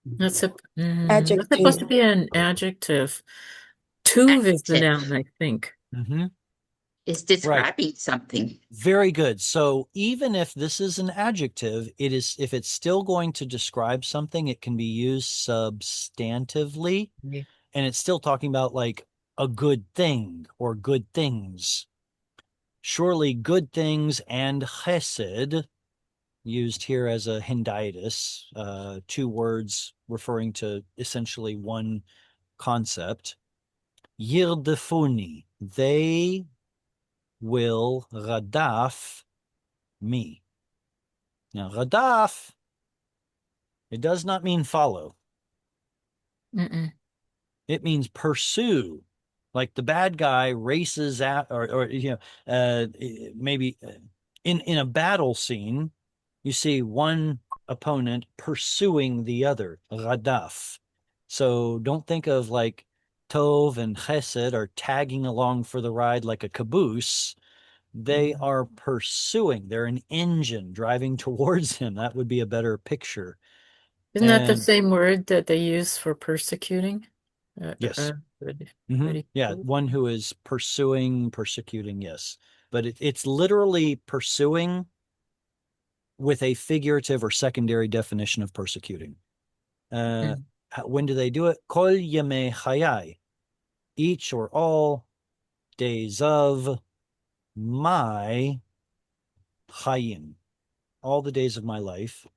Speaker 3: That's
Speaker 6: Adjective.
Speaker 3: supposed to be an adjective. Tuv is the noun, I think.
Speaker 2: It's describing something.
Speaker 1: Very good. So even if this is an adjective, if it's still going to describe something, it can be used substantively, and it's still talking about like a good thing or good things. Surely good things and chesed, used here as a hendiadys, two words referring to essentially one concept. Yirdefuni, they will radaf me. Now, radaf, it does not mean follow. It means pursue. Like the bad guy races at, or maybe in a battle scene, you see one opponent pursuing the other, radaf. So don't think of like Tov and Chesed are tagging along for the ride like a caboose. They are pursuing. They're an engine driving towards him. That would be a better picture.
Speaker 3: Isn't that the same word that they use for persecuting?
Speaker 1: Yes. Yeah, one who is persecuting, yes. But it's literally pursuing with a figurative or secondary definition of persecuting. When do they do it? Kol yemei chayai, each or all days of my chayim, all the days of my life.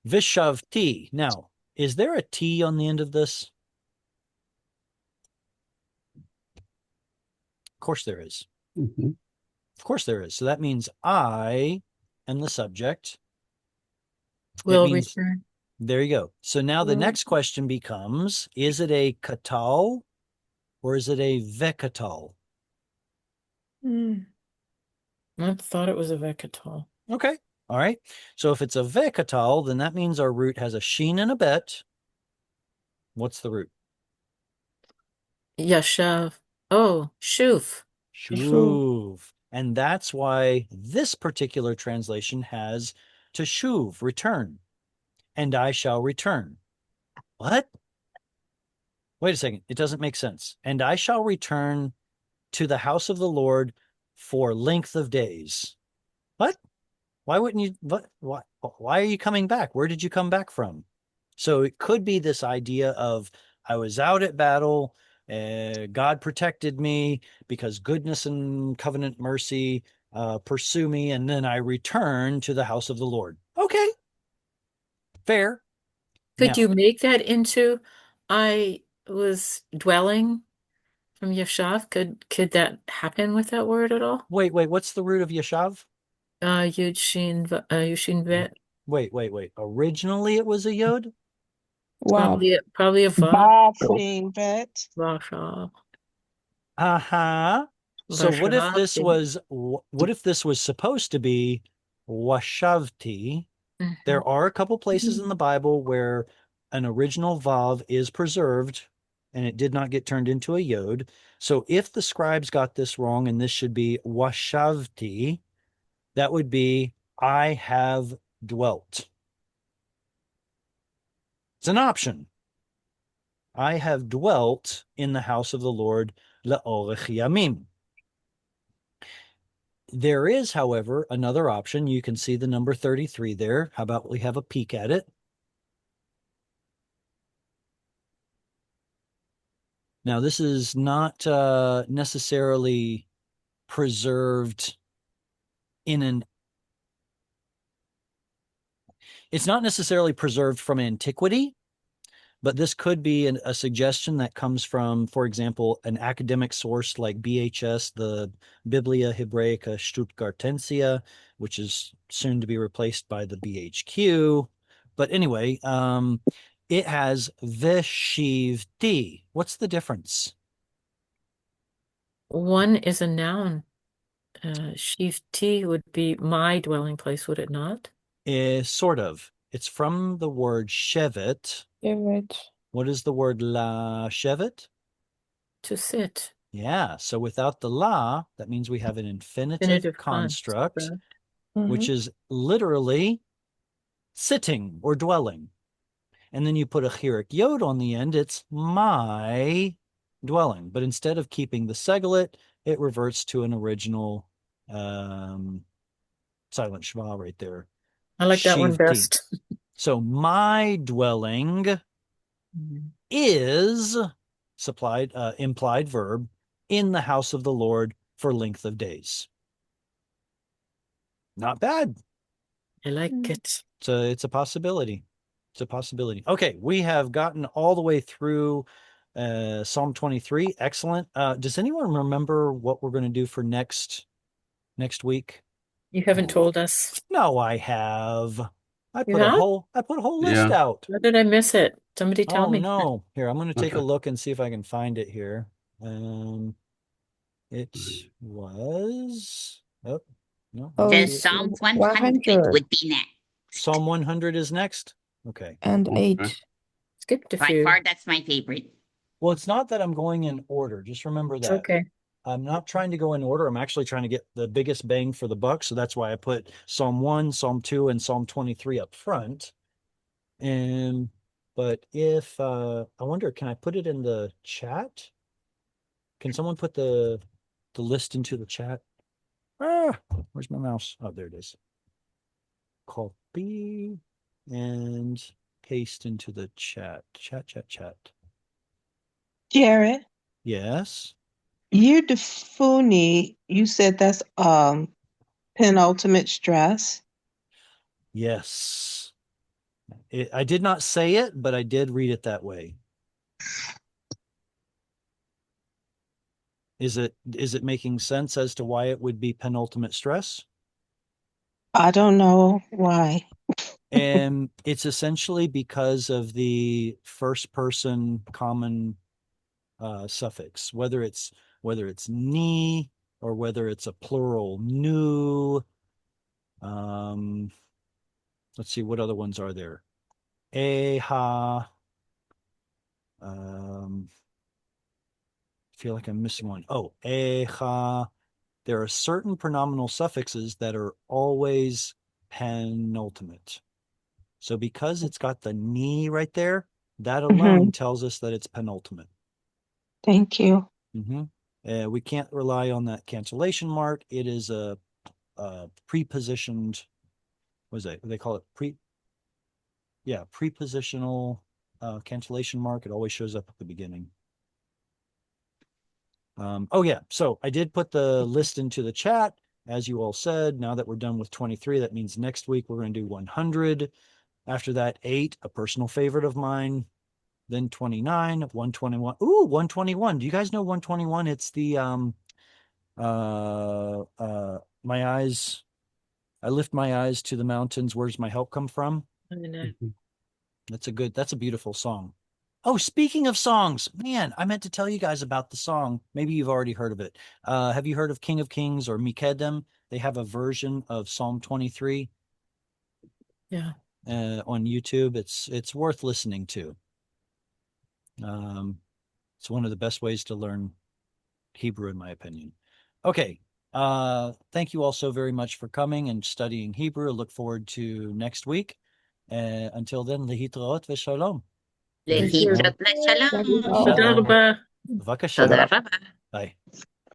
Speaker 1: Vishavti. Now, is there a T on the end of this? Of course there is. Of course there is. So that means I am the subject.
Speaker 3: Will return.
Speaker 1: There you go. So now the next question becomes, is it a katal or is it a vekatal?
Speaker 3: I thought it was a vekatal.
Speaker 1: Okay. All right. So if it's a vekatal, then that means our root has a sheen and a bet. What's the root?
Speaker 3: Yashav. Oh, shuv.
Speaker 1: Shuv. And that's why this particular translation has to shuv, return. And I shall return. What? Wait a second. It doesn't make sense. And I shall return to the house of the Lord for length of days. What? Why wouldn't you? Why are you coming back? Where did you come back from? So it could be this idea of I was out at battle. God protected me because goodness and covenant mercy pursue me. And then I return to the house of the Lord. Okay. Fair.
Speaker 3: Could you make that into I was dwelling from Yashav? Could that happen with that word at all?
Speaker 1: Wait. What's the root of Yashav?
Speaker 3: Yushin vet.
Speaker 1: Wait. Originally it was a yod?
Speaker 6: Wow.
Speaker 3: Probably a vav.
Speaker 1: Vav. So what if this was supposed to be washavti? There are a couple places in the Bible where an original vav is preserved and it did not get turned into a yod. So if the scribes got this wrong and this should be washavti, that would be I have dwelt. It's an option. I have dwelt in the house of the Lord le'orech yamim. There is, however, another option. You can see the number 33 there. How about we have a peek at it? Now, this is not necessarily preserved it's not necessarily preserved from antiquity, but this could be a suggestion that comes from, for example, an academic source like BHS, the Biblia Hebraica Stuttgartensia, which is soon to be replaced by the BHQ. But anyway, it has veshivti. What's the difference?
Speaker 3: One is a noun. Shivti would be my dwelling place, would it not?
Speaker 1: Sort of. It's from the word shevet.
Speaker 6: Shevet.
Speaker 1: What is the word la shevet?
Speaker 3: To sit.
Speaker 1: Yeah. So without the la, that means we have an infinitive construct, which is literally sitting or dwelling. And then you put a chirik yod on the end, it's my dwelling. But instead of keeping the seglet, it reverts to an original silent shva right there.
Speaker 3: I like that one best.
Speaker 1: So my dwelling is implied verb in the house of the Lord for length of days. Not bad.
Speaker 3: I like it.
Speaker 1: So it's a possibility. It's a possibility. Okay, we have gotten all the way through Psalm 23. Excellent. Does anyone remember what we're going to do for next week?
Speaker 3: You haven't told us.
Speaker 1: No, I have. I put a whole list out.
Speaker 3: How did I miss it? Somebody tell me.
Speaker 1: No. Here, I'm going to take a look and see if I can find it here. It was no.
Speaker 2: Then Psalm 100 would be next.
Speaker 1: Psalm 100 is next? Okay.
Speaker 6: And 8.
Speaker 3: Skipped a
Speaker 2: By
Speaker 3: few.
Speaker 2: far, that's my favorite.
Speaker 1: Well, it's not that I'm going in order. Just remember that.
Speaker 3: Okay.
Speaker 1: I'm not trying to go in order. I'm actually trying to get the biggest bang for the buck. So that's why I put Psalm 1, Psalm 2, and Psalm 23 up front. But if I wonder, can I put it in the chat? Can someone put the list into the chat? Where's my mouse? Oh, there it is. Copy and paste into the chat. Chat.
Speaker 7: Jared,
Speaker 1: Yes.
Speaker 7: Yudafuni, you said that's penultimate stress.
Speaker 1: Yes. I did not say it, but I did read it that way. Is it making sense as to why it would be penultimate stress?
Speaker 7: I don't know why.
Speaker 1: And it's essentially because of the first person common suffix, whether it's ni or whether it's a plural nu. Let's see, what other ones are there? Eha. I feel like I'm missing one. Oh, echa. There are certain pronominal suffixes that are always penultimate. So because it's got the ni right there, that alone tells us that it's penultimate.
Speaker 7: Thank you.
Speaker 1: We can't rely on that cancellation mark. It is a prepositioned, what is it? They call it prepositional cancellation mark. It always shows up at the beginning. So I did put the list into the chat, as you all said. Now that we're done with 23, that means next week we're going to do 100. After that, 8, a personal favorite of mine. Then 29, 121. Ooh, 121. Do you guys know 121? It's the my eyes, I lift my eyes to the mountains. Where's my help come from?
Speaker 3: I know.
Speaker 1: That's a beautiful song. Oh, speaking of songs, man, I meant to tell you guys about the song. Maybe you've already heard of it. Have you heard of King of Kings or Mikedem? They have a version of Psalm 23.
Speaker 3: Yeah.
Speaker 1: On YouTube. It's worth listening to. It's one of the best ways to learn Hebrew, in my opinion. Okay. Thank you all so very much for coming and studying Hebrew. I look forward to next week. Until then, lehitraot v'shalom.
Speaker 2: Lehitraot v'shalom.
Speaker 3: תודה רבה.
Speaker 1: בבקשה. ביי.